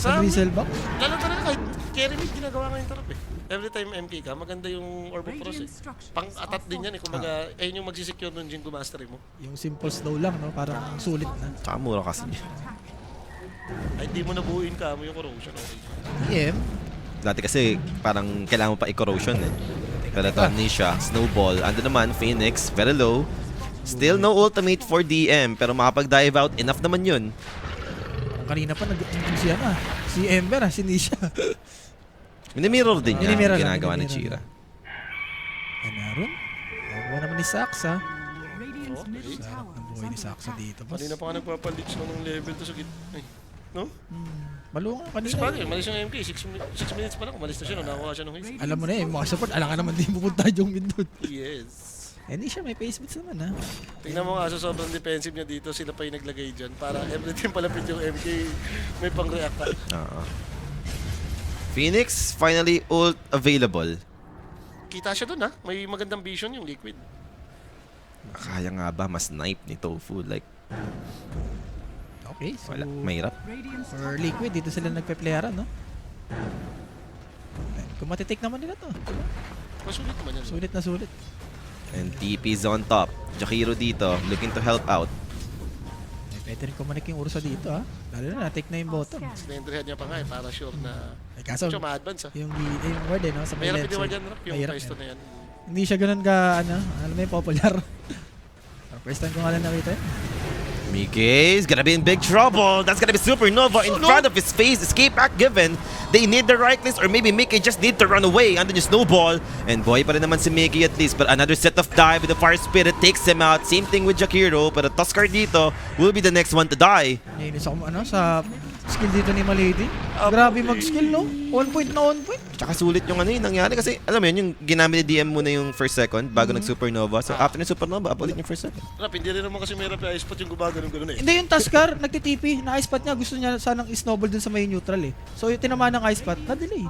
Sa resell back. Lalo talaga kahit carry mid ginagawa ngayon tarap eh. Every time MP ka, maganda yung Orb of Frost eh. Pang-atat din yan eh. Kumbaga, ayun yung magsisecure ng Jingo Mastery mo. Yung simple slow lang, no? Parang sulit na. Tsaka mura kasi. Ay, di mo nabuuin ka mo yung corrosion. Okay. EM. Dati kasi parang kailangan mo pa i-corrosion eh. Pero ito, Nisha, Snowball, ando naman, Phoenix, very low. Still no ultimate for DM, pero makapag-dive out, enough naman yun. Kanina pa si ano, si Ember, si Nisha. Minimirror din niya Minimirror ang lang, ginagawa ni minimirror Chira. And naroon. Nakuha naman ni Saksa. Okay. Sarap ng buhay ni Saksa dito, boss. Kanina pa nga nagpapalits ng level to sa gitna. Ay, no? Malunga Kasi kanina. bagay, malis yung MK. 6 minutes pa lang. Umalis na siya nung nakuha siya ng haste. Alam mo na eh, mga support, alam ka naman din pupunta yung mid doon. Yes. Eh, di siya, may face boots naman ha. Tingnan mo nga sa sobrang defensive niya dito, sila pa yung naglagay dyan. Para every time palapit yung MK, may pang-react ka. Phoenix, finally ult available. Kita siya dun ha. May magandang vision yung Liquid. Kaya nga ba mas-snipe ni Tofu? Like, Okay, so wala, mahirap. for Liquid, dito sila nagpe-playaran, no? Kung matitake naman nila to. Masulit naman yan. Sulit na sulit. And TP's on top. Jakiro dito, looking to help out. Pwede rin kumanik yung Ursa dito ha. Lalo na, take na yung bottom. Sinendrihan niya pa nga para sure na Kaso, medyo ma-advance yung word no? Sa may Mahirap left din side. yan, Rap, yung Mahirap pwesto yan. na yan. Hindi siya ganun ka, alam mo yung popular. First time ko nga lang nakita yun. Mickey's gonna be in big trouble. That's gonna be Supernova in front of his face. Escape act given. They need the right list or maybe Mickey just need to run away. Andun yung snowball. And boy pa rin naman si Mickey at least. But another set of dive with the Fire Spirit takes him out. Same thing with Jakiro. Pero Tuskar dito will be the next one to die. Nainis ako sa skill dito ni Malady. Grabe mag-skill no? On point na on point. Tsaka sulit yung nangyari kasi alam mo yun, yung ginamit ni DM muna yung first second bago nag-Supernova. So after ng Supernova, ulit yung first second. Rap, hindi rin naman kasi may rap yung ice pot yung gumagano'n eh. Hindi yung Tuskar, nagtitipi. Na ice pot niya, gusto niya sanang snowball dun sa may neutral eh. So yung tinamaan ng ice pot, na-delay.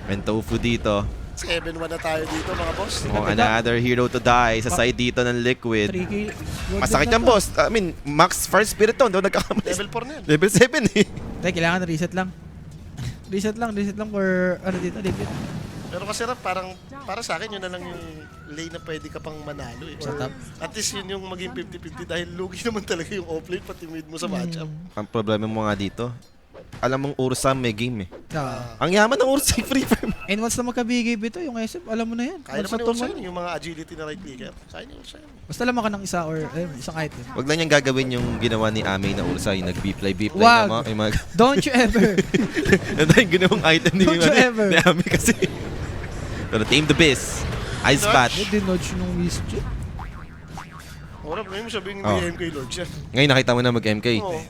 And Tofu dito. 7-1 na tayo dito mga boss. Oh, another hero to die sa side dito ng Liquid. 3K. Masakit yan, boss. I mean, max Fire Spirit to. Hindi ako nagkakamali. Level 4 na yan. Level 7 eh. Teka, kailangan reset lang. Reset lang for ano dito, Liquid. Pero kasi Rap, para sa akin yun na lang yung lane na pwede ka pang manalo eh. Sa top. At least yun yung maging 50-50 dahil lugi naman talaga yung offlane pati mid mo sa matchup. Ang problema mo nga dito, alam mong Ursa may game eh. Ah. Ang yaman ng Ursa yung free farm. And once na magka-bigay ito, yung SF, alam mo na yan. Kaya Once naman na yung Ursa tumal- yun, yung mga agility na right clicker. Kaya niya Ursa yun. Basta lamang ka ng isa or isang item. Wag lang niyang gagawin yung ginawa ni Ame na Ursa, yung nag-B-play Wag. na mga, yung mga Don't you ever. Ano yung ginawang item ni, Don't you ever. ni Ame kasi. Pero Tame the Beast, Ice Patch. Dinodge nung mischief. O Rap, ngayon mo sabihin Oh. hindi MK Lord siya. Ngayon nakita mo na mag-MK. Oo.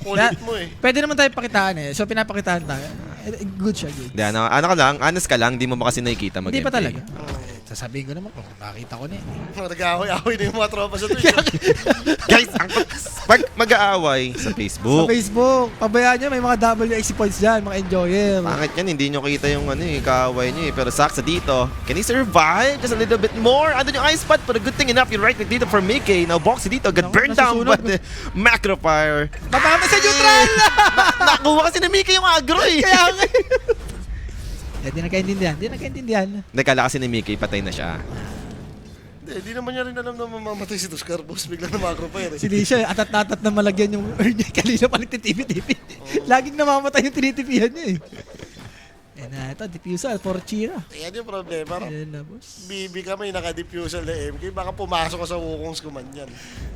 Ulit mo eh. Pwede naman tayo pakitaan eh. So pinapakitaan tayo. Good siya, good. Hindi, ano ka lang, honest ka lang, di mo ba kasi nakikita mag-MK? Hindi pa talaga. Sasabihin ko naman kung nakita ko na eh. Nag-aaway-aaway na yung mga tropa sa Twitch. Guys, pag mag-aaway sa Sa Facebook, Facebook, pabayaan nyo, may mga WXC points dyan, mga enjoyer. pangit yan, hindi nyo kita yung kaaway nyo eh. Pero Saksa dito, can he survive just a little bit more? Andun yung ice spot, but a good thing enough, yung right click dito for Mickey. Now Boxy dito, got Naku, burned down by nasusunog. the Macro Fire. Papamay sa neutral! Nakuha kasi ni Mickey yung agro eh. Kaya nga. Di nagkaintindihan. Nakala kasi ni Mickey, patay na siya. Hindi naman niya rin alam na mamamatay si Tuskar, boss. Bigla na macro pa yun eh. Si Lisha, atat-atat na malagyan yung earn niya. Kanina pa nagtitipi-tipi. Laging namamatay yung tinitipihan niya eh. Yan na, ito, diffusal for Chira. Yan yung problema. Rap. Ayan na, boss. Bibi ka may naka-diffusal na MK, baka pumasok ka sa Wukong's kuman yan.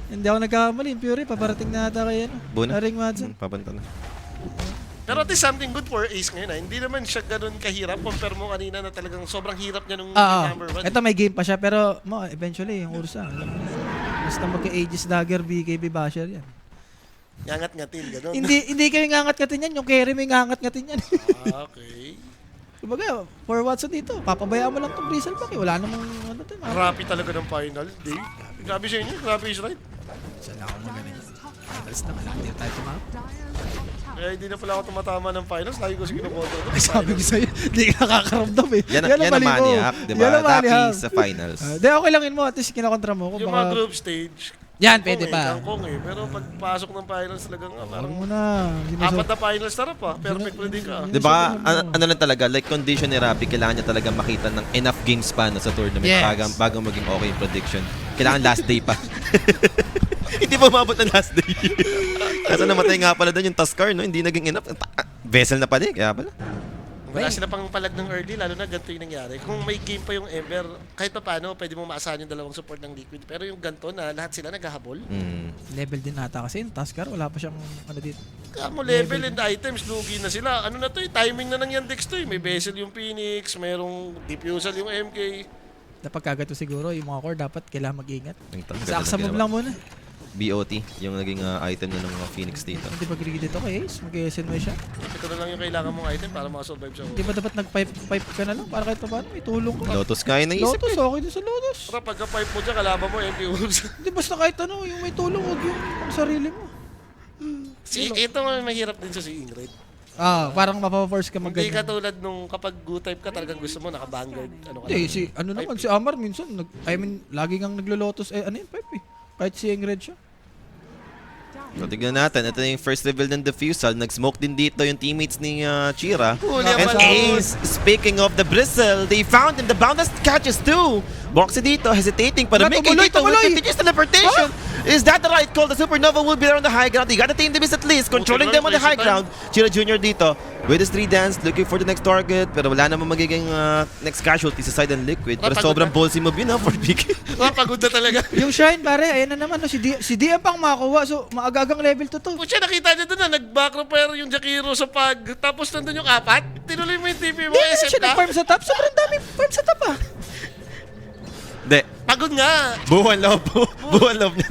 Hindi ako nagkamali. Yung Fury, paparating na ata kay Buna? Haring Madsen. Papanta na. Pero at least something good for Ace ngayon ah. Hindi naman siya ganun kahirap. Compare mo kanina na talagang sobrang hirap niya nung number 1. Ito may game pa siya, pero eventually, yung Ursa. Alam mo na. Basta magka-Aegis Dagger, BKB Basher yan. Ngangat-ngatin, ganun. hindi kayo ngangat-ngatin yan. Yung carry may ngangat-ngatin yan. Okay. Kumbaga, for Watson dito, papabayaan mo lang itong Bristleback eh. Wala namang ano to. Rapi talaga ng final, Dave. Grabe sa inyo, grabe is right. Sana ako magaling. Finals na, wala. Hindi na tayo tumama. Kaya hindi na pala ako tumatama ng finals. Lagi ko sige na boto. Sabi ko sa'yo, hindi ka nakakaramdam eh. Yan ang mali mo. maniac, di Yan ba? ang maniac. Dapi sa finals. Di, okay lang yun mo. At least kinakontra mo. Kung Yung mga baka, group stage, yan, pwede pa. kangkong eh. Pero pagpasok ng finals talagang Huwag parang mo na. Hindi mo apat na finals tarap ah. Perfect ready ka. Di ba, ano lang talaga, like condition ni Rappi, kailangan niya talaga makita ng enough game span sa tournament Yes. bago maging okay yung prediction. Kailangan last day pa. Hindi pa mabot ng last day. Kasi namatay nga pala doon yung Tuskar, no? Hindi naging enough. Vessel na pala eh, kaya pala. Wala sila pang palag ng early, lalo na ganito yung nangyari. Kung may game pa yung Ember, kahit pa paano, pwede mo maasahan yung dalawang support ng Liquid. Pero yung ganito na lahat sila naghahabol. level din nata kasi yung Tuskar, wala pa siyang ano dito. Kaya mo level and items, lugi na sila. Ano na to eh, timing na ng Yandex to eh. May Vessel yung Phoenix, mayroong Diffusal yung MK. Dapat kagato siguro, yung mga core dapat kailangan mag-ingat. Yung Tuskar Sa na aksa move ginawa. lang muna. BOT, yung naging item na ng mga Phoenix dito. Hindi ba grigid dito kay Ace? Mag-SN mo siya. Ito na lang yung kailangan mong item para makasurvive sa Hindi ba dapat nag-pipe ka na lang para kahit pa paano may tulong ka? Lotus nga yung naisip Lotus, eh. okay din sa Lotus. Para pagka-pipe mo dyan, kalaban mo MK Wolves. Hindi basta kahit ano, yung may tulong, huwag yung sarili mo. Ito nga mahirap din sa si Ingrid. Parang mapapaforce ka Hindi mag-ganyan. katulad nung kapag good type ka talagang gusto mo naka-vanguard. Ano ka Hindi, lang. si Amar minsan, lagi kang naglo-Lotus, ano yung pipe eh. Kahit si Ingrid siya. So, tignan natin. Ito yung first reveal ng Diffusal. Nag-smoke din dito yung teammates ni Chira. Huli And ang Ace, speaking of the Bristle, they found him. The Boundless catches too. Boxy dito, hesitating. Pero Mickey dito with continuous teleportation. Is that the right call? The Supernova will be there on the high ground. They got the team to miss at least. Controlling them on the high ground. Chira Jr. dito with his 3 dance, looking for the next target. Pero wala naman magiging next casualty sa side and Liquid. Pero Napagod sobrang na. ballsy move yun for PK. Pagod na talaga. Yung Shrine, pare, ayan na naman. No, si DM pang makakuha. So, maagagang level 2 to. Pucha, nakita niyo doon na nag-backfire yung Jakiro sa pag. Tapos nandun yung 4. Tinuloy mo yung TP mo. Hindi na SF siya ka. nag-farm sa top. Sobrang dami farm sa top, ah. Hindi. Pagod nga. Buwan loob po. Buwan loob niya.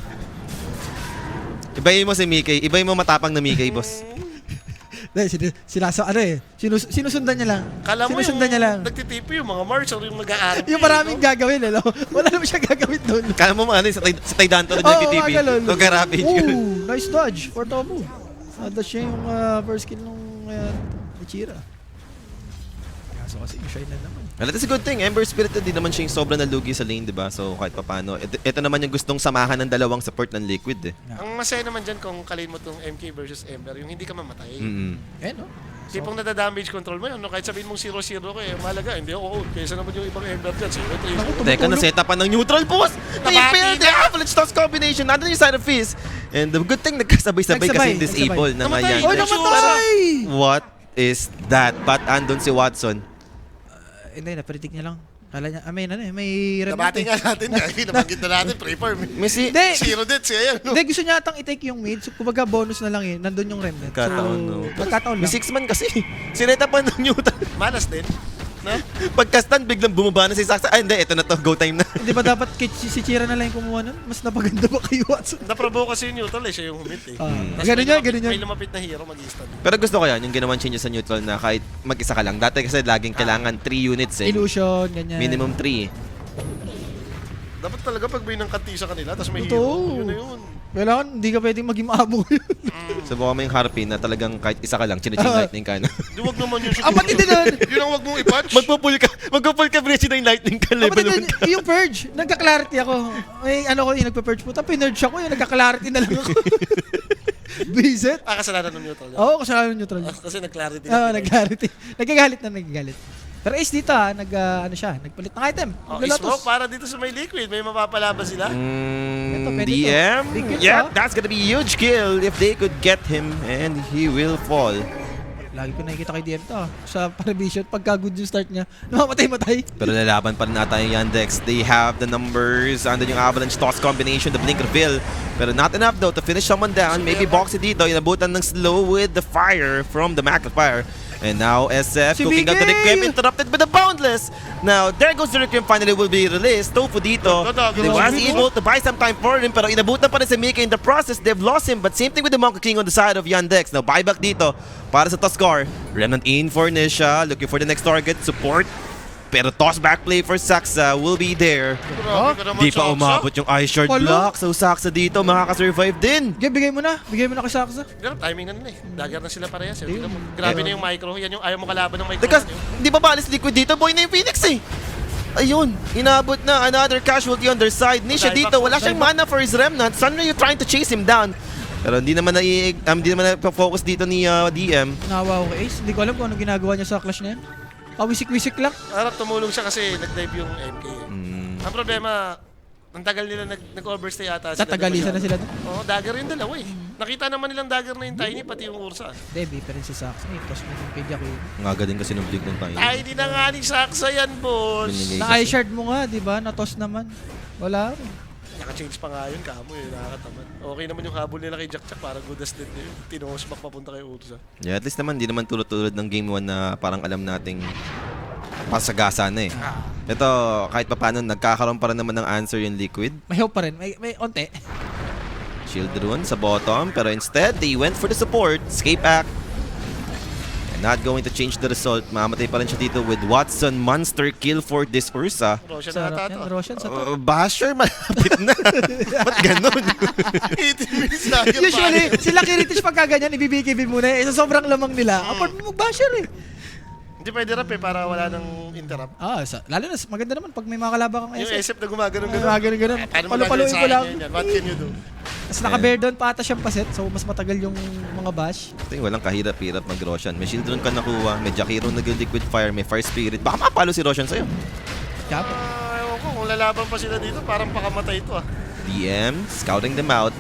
Ibayin mo si Mickey. Ibayin mo matapang na Mickey, boss. Hindi, sinusundan niya lang. Kala mo Sinusundan niya lang. yung nagtitipi yung mga Mars or yung nag-aarap. Yung maraming gagawin, eh, no? Wala naman siya gagawin doon. Kala mo ano, sa Taidanto rin yung KTP. mga Nag-ravage yun. Ooh, nice dodge for Tobu. Dodge niya yung first kill nung Ichira. Kaso kasi yung Shine na naman. Well, that's a good thing. Ember Spirit hindi naman siya yung sobrang nalugi sa lane, di ba? So, kahit papano. Ito naman yung gustong samahan ng dalawang support ng Liquid, eh. Ang masaya naman dyan kung kalin mo tong MK versus Ember, yung hindi ka mamatay. Eh, no? Tipong nada-damage control mo yun, no? Kahit sabihin mong 0-0 ko eh, malaga, hindi ako out. Kaysa naman yung ibang Ember dyan, 0-3. Teka, na-setapan ng neutral boss! They failed the avalanche toss combination. Nandun yung side of Fizz. And the good thing, nagkasabay-sabay kasi disable ng Namatay. Yandex. Oh, namatay! What is that? Ba't andun si Watson? Hindi, napredict niya lang. Kala niya, may remnant. Nabati nga natin, kaya nabanggit na natin, pre-farm. Messi, Hindi! 0 deaths, kaya no? Hindi, gusto niya atang i-take yung mid. So, kumbaga bonus na lang yun. Nandun yung remnant. Nagkataon, no? Nagkataon may lang. 6 man kasi. Sinetapan ng neutral. Manas din. No? Pagka-stand, biglang bumaba na si Saksa. Ay, hindi, ito na to. Go time na. Hindi ba dapat si Chira na lang yung kumuha nun? Mas napaganda ba kay Watson? Naprovoke kasi yung neutral eh, siya yung humit eh. Tas Ganun yan, ganun yan. May lumapit na hero, mag-i-stand. Pero gusto ko yan, yung ginawang changes sa neutral na kahit mag-isa ka lang. Dati kasi laging kailangan 3 units eh. Illusion, ganyan. Minimum 3 eh. Dapat talaga pag may nangkanti sa kanila, tapos may Totoo. hero, yun na yun. Kailangan, hindi ka pwedeng maging maabong yun. Subukan mo yung Harpy na talagang kahit isa ka lang, chine-chain lightning ka na. Di wag naman yun siguro. Apat din nun. Yun ang wag mong i-patch. Magpupul ka, Bridge ng lightning ka, level Kapatid, 1 ka. yung purge, nagka-clarity ako. May ano ko yung nagpa-purge po. Tapos pinerge ako yung nagka-clarity na lang ako. Visit? Kasalanan ng neutral. Oo, kasalanan yung neutral. Kasi nag-clarity. Oo, nag-clarity. Nagagalit. Pero Ace dito nagpalit ng item. Oh, Naglalatos. smoke para dito sa may liquid. May mapapalaban sila. Ito, pwede DM? to. Big kills, Yeah, ah. that's gonna be a huge kill if they could get him and he will fall. Lagi ko nakikita kay DM to. Sa Paravision, pagka good yung start niya, namamatay-matay. Pero lalaban pa rin nata yung Yandex. They have the numbers. Andun yung avalanche toss combination, the blink reveal. Pero not enough though to finish someone down. Maybe Boxy dito, inabutan ng slow with the fire from the Magnifier. And now SF Si cooking out the Bigay! Requiem, interrupted by the Boundless. Now there goes the Requiem, finally will be released. Tofu dito. They was able to buy some time for him, pero inabutan pa rin si Mika in the process. They've lost him, but same thing with the Monkey King on the side of Yandex. Now buyback dito para sa Tuskar. Remnant in for Nisha, looking for the next target, support. Pero toss back play for Saksa will be there. Grabe ka naman, Di pa Saksa. umabot yung Ice Shard Palo. block. So Saksa dito makaka-survive din. Okay, bigay mo na kay Saksa. Pero timing na nila eh. Dagger na sila parehas. Eh. Grabe na yung micro. Yan yung ayaw mo kalaban ng micro. Teka, Yan yung- di ba balis liquid dito? Boy na yung Phoenix eh. Ayun, inabot na another casualty on their side. Nisha Dive dito, back, wala dive siyang mana for his remnant. Saan you trying to chase him down? Pero hindi naman na-focus dito ni DM. Nawa ko kay Ace. Hindi ko alam kung ano ginagawa niya sa clash na yan. Wisik-wisik lang. Harap tumulong siya kasi nag-dive yung MK. eh. Ang problema, ang tagal nila nag-overstay ata sila. Tatagalisan na sila doon. Oo, dagger yung dalawa eh. Nakita naman nilang dagger na yung Tiny, pati yung Ursa. Debbie, pero si Saksa. Tapos mo yung kay Jackie. Nga din kasi nung big ng tayo. Tiny na nga ni Saksa yan, boss. Binigay. Na-eye shard mo nga, di ba? Na-toss naman. Wala rin. Naka-change pa nga yun, kamo eh. Nakakataman. Okay naman yung habol nila kay Jack Parang good as dead na yun. Tinuhos back papunta kay Ursa. Yeah, at least naman, di naman tulad ng game 1 na parang alam nating pasagasa na eh. Ito, kahit pa paano, nagkakaroon pa rin naman ng answer yung Liquid. May hope pa rin. May onte. Shield rune sa bottom, pero instead, they went for the support. Escape act. And not going to change the result. Mamatay pa rin siya dito with Watson. Monster kill for this Ursa. Roshan na Sarap ata yan. to. Roshan sa top. Basher, malapit na. Ba't ganun? 18 minutes dagger Usually, sila Kiritish pagka ganyan, ibibigay muna eh. Sa sobrang lamang nila. Apart mo mag-basher eh. Hindi pwede rap eh, para wala nang interrupt. Lalo na, maganda naman pag may mga kalaban kang Yung SF. SF na gumagano-gano. Ganun. Paano mo Palu-paluin gagawin sa ko lang. akin yan? What can you do? Tapos naka-bear down pa ata siyang paset, so mas matagal yung mga bash. Ito yung walang kahirap-hirap mag-Roshan. May shield rune ka nakuha, may Jakiro nag-liquid fire, may fire spirit. Baka mapalo si Roshan sa'yo. Chapo. Ewan ko, kung lalaban pa sila dito, parang pakamatay ito ah. DM, scouting them out,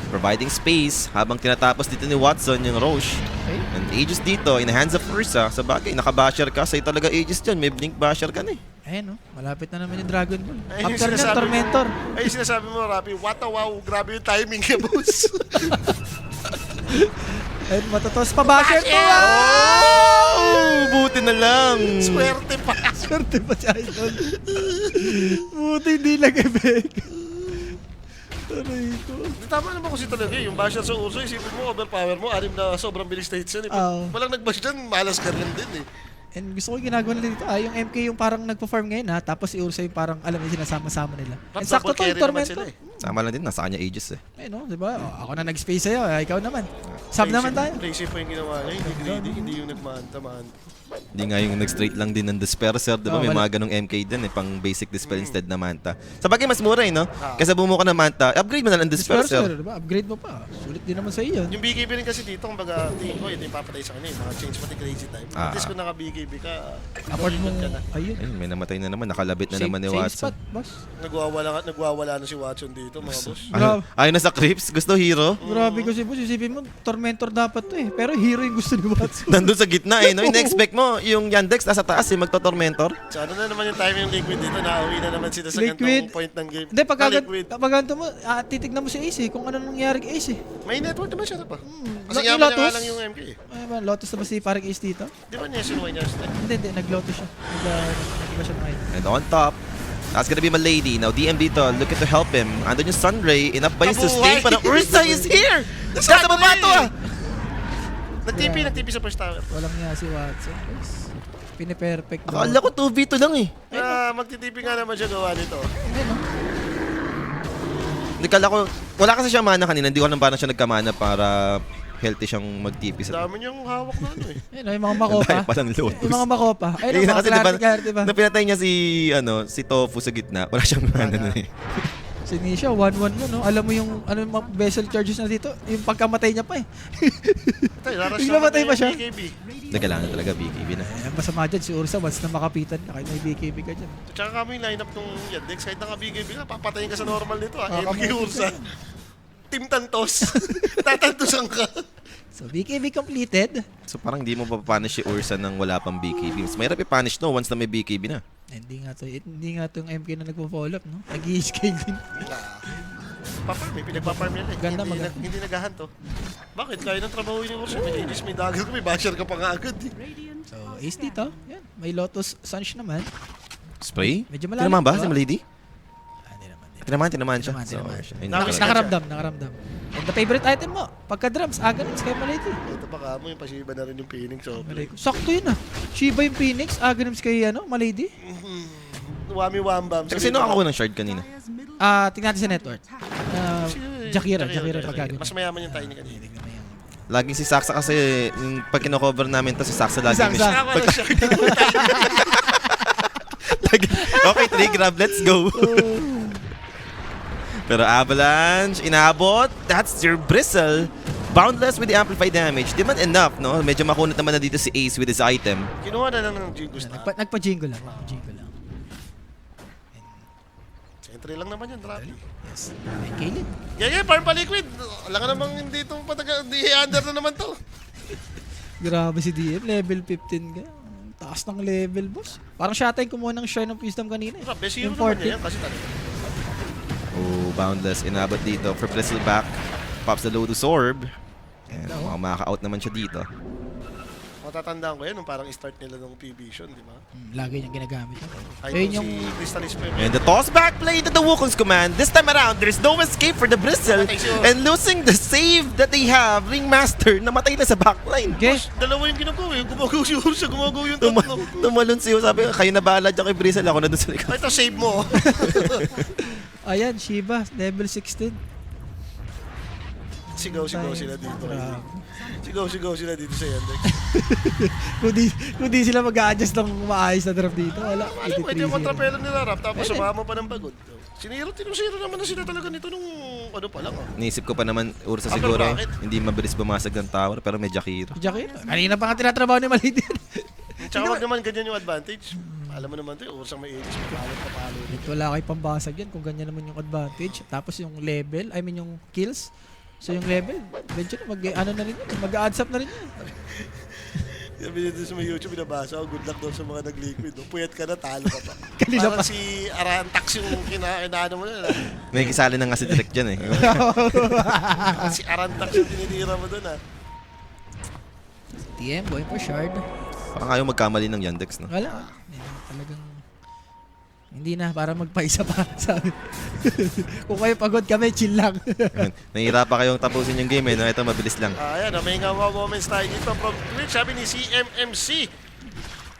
providing space habang tinatapos dito ni Watson yung Roche. Okay. And Aegis dito, in the hands of Ursa. Sa bagay, nakabasher ka. Sa'yo talaga Aegis dyan. May blink basher ka na eh. Ayun, no? Malapit na naman yung Dragon Ball. Ayun yung After niya, sinasabi mo. Tormentor. Ay, sinasabi mo, Rapi, what a wow, grabe yung timing niya, boss. Ayun, matatos pa basher to. Oh! Buti na lang. Swerte pa. Swerte pa si Idol. Buti hindi nag-effect. Aray ko. Tama naman kasi talaga eh, yung basher sa Urso, isipin mo, overpower mo, anim na sobrang bilis na hits yan eh. Oo. Walang nag-bash dyan, malas ka rin din eh. And gusto ko yung ginagawa nila dito. Yung MK yung parang nagpa-farm ngayon tapos si Ursa yung parang alam yung sinasama-sama nila. Rap, And sakto double to yung carry naman Tormentor. sila eh. Sama lang din, nasa kanya Aegis eh. Ayun, no? Diba? Ako na nag-space sa'yo. Ikaw naman. Sub naman tayo. Crazy pa yung ginawa niya, hindi greedy, hindi yung nagmahanta-mahanta. Hindi nga yung nag-straight lang din ng Disperser. Diba may wala. mga ganong MK din eh, pang basic dispel instead na Manta. Sa bagay, mas mura eh, no? Kasi bumuo ka ng Manta, upgrade mo na lang Disperser. Diba? Upgrade mo pa. Sulit din naman sa'yo yun. Yung BKB rin kasi dito, kumbaga, tingin ko, ito yung papatay sa kanya, mga change pati crazy time. At least kung naka-BKB ka, Afford mo. ka na. Ayun. Ayun, may namatay na naman, nakalabit na naman ni Safe Watson. spot, boss. Nagwawala na si Watson dito, mga boss. Grabe. Ayaw na sa Crips, gusto hero. Grabe kasi boss, isipin mo, Tormentor dapat to eh. Pero hero yung gusto ni Watson. Nandun sa gitna eh, no? Ina-expect mo, yung Yandex nasa taas eh, magto-tormentor. So ano na naman yung time yung liquid dito, nauwi na naman sila sa Liquid. gantong point ng game. Hindi, Liquid. pag ganito mo, titignan mo si Ace eh, kung ano nangyari kay Ace eh. May network naman siya pa. Kasi Yung yaman niya nga Lotus? lang yung MK eh. Ay ba, Lotus na ba si parang Ace dito? Di ba niya sinuway niya? Hindi, nag-Lotus siya. Nag-iba siya ngayon. And on top, that's gonna be Milady. Now DM dito, looking to help him. Andun yung Sunray, enough ba yung sustain? Parang Ursa is here! Nasa baba to ah! Nagtipi sa first tower. Walang niya si Watson. Guys. Pine-perfect. Akala ko 2v2 lang eh. Magtitipi nga naman siya gawa nito. Hindi, no? Hindi kala ko, wala kasi siya mana kanina, hindi ko alam paano siya nagkamana para healthy siyang mag-TP sa Dami niyang hawak na ano eh. Ayun, yung mga makopa. Dahil palang Lotus. Yung mga makopa. Ayun, Eh, mga kasi diba, clarity ba? na pinatay niya si Tofu sa gitna, wala siyang mana na eh. Si Nisha, 1-1 yun, no? Alam mo yung mga vessel charges na dito, yung pagkamatay niya pa eh. Bigla matay pa siya. BKB. Nagkailangan talaga BKB na. Ang masama dyan, si Ursa, once na makapitan ka, kahit may BKB ka dyan. Tsaka kami yung lineup nung Yandex, kahit naka BKB ka, papatayin ka sa normal nito ah. Kakamuti MK Ursa. Team Tantos. Tatantosan ka. So, BKB completed. So parang hindi mo papapunish si Ursa nang wala pang BKB. Mas mahirap i-punish no once na may BKB na. Hindi nga to yung MK na nagpo-follow up, no? Nag-i-scale din. Paparm, may pinagpaparm yan eh. Ganda, hindi, maganda. hindi nagahanto. Bakit? Kaya ng trabaho ni Ursa. May Aegis, may dagger ko, may basher ka pa nga agad eh. So, Ace dito. Yan. May Lotus Sunsh naman. Spray? Medyo malalim Tinamaan ba to. si Milady? Hindi naman. Tinamaan siya. Tinamaan. So, ayun. Nakis- Nakaramdam. And the favorite item mo, pagka-drums, Aghanim Sky Malady. Ito pa ka mo, yung pasiba na rin yung Phoenix. So, Sakto yun ah. Shiba yung Phoenix, Aghanim Sky Malady. Wami Wambam. Tsaka sino ako ng shard kanina? Tingnan natin sa network. Jakira pagkagano. Mas mayaman yung tiny kanina. Laging si Saksa kasi yung pag kino-cover namin to si Saksa lagi may Saksa. Ako lang siya. Okay, 3 grab, let's go. Pero Avalanche, inabot. That's your Bristle. Boundless with the amplified damage. Di man enough, no? Medyo makunat naman na dito si Ace with his item. Kinuha na lang ng Jingus na. Nagpa-jingle lang. Entry lang naman yan, Rapi. Yes. May Kaylin. Yeah, farm pa liquid. Wala ka namang hindi itong under na naman to. Grabe si DM. Level 15 ka. Taas ng level, boss. Parang siya tayong kumuha ng Shrine of Wisdom kanina. Best hero Yung naman 40. niya yan kasi talaga. Oh, Boundless, inabot dito for Bristle back. Pops the Lotus Orb. And mukhang makaka-out naman siya dito. Matatandaan ko yan nung parang start nila ng P-Vision, di ba? Lagi niyang ginagamit. Ay, Ayun yung si Crystallis pa yun. And the toss back play to the Wukong's command. This time around, there's no escape for the Bristle. And losing the save that they have, Ringmaster, namatay na sa backline. Okay. Dalawa yung ginagawa eh. Gumagaw si Ursa, gumagaw yung tatlo. Tumalon siya. Sabi, kayo na bahala dyan kay Bristle. Ako na doon sa likod. Ito, save mo. Ayan, Shiba. Level 16. Sigaw-sigaw sila dito. Grabe. Sigaw-sigaw sila dito sa Yandex. Kung di sila mag-a-adjust ng maayos na draft dito, wala. Alam mo, ito yung 83-0. kontrapelo nila Rap, tapos Pwede. sumama pa ng pagod. Siniro naman na sila talaga nito nung ano pa lang. Niisip ko pa naman, Ursa Upper siguro, bracket. hindi mabilis bumasag ng tower, pero may Jakiro. Jakiro. Kanina pa nga tinatrabaho ni Malid yan. Tsaka wag naman ganyan yung advantage. Alam mo naman ito, ursang may ages, papalo. Wala kay pambasag yan kung ganyan naman yung advantage. Tapos yung level, I mean yung kills. So yung level, medyo na mag-a-adds up na rin yun. Sabi nito sa may YouTube, binabasa ko, good luck daw sa mga nag-liquid. No? Puyat ka na, talo ka pa. Kanina Parang pa. si Arantax yung kinaano mo na. May kisali na nga si Direct dyan eh. Si Arantax yung tinitira mo doon TM, going for shard. Parang ayaw magkamali ng Yandex, no? Wala. Talagang hindi na, para magpaisa pa. Sabi. Kung kayo pagod kami, chill lang. Nahihirapan kayong tapusin yung game eh, no? Ito, mabilis lang. Ayan, may nga mga comments tayo dito from Twitch. Sabi ni CMMC,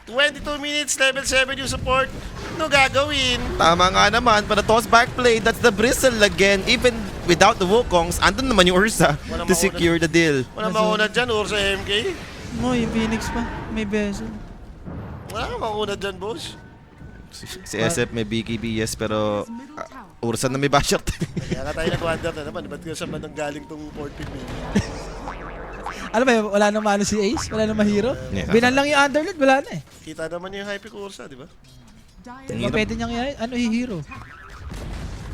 22 minutes, level 7 yung support. Ano gagawin? Tama nga naman, para toss back play, that's the Bristle again. Even without the Wukongs, andun naman yung Ursa Walang to mauna. secure the deal. Wala mauna dyan, Ursa MK. No, yung Phoenix pa. May beso. Wala mauna dyan, boss. Si SF may BKB, yes, pero Ursa na may basher. Kaya nga tayo nag-wonder na naman, ba't ka sa manang galing tong 14 minutes? Alam mo, wala nang maano si Ace, wala nang mahiro. Yeah. Binan lang yung Underlord, wala na eh. Kita naman yung hype ko Ursa, di ba? Diba pwede niyang hihiro?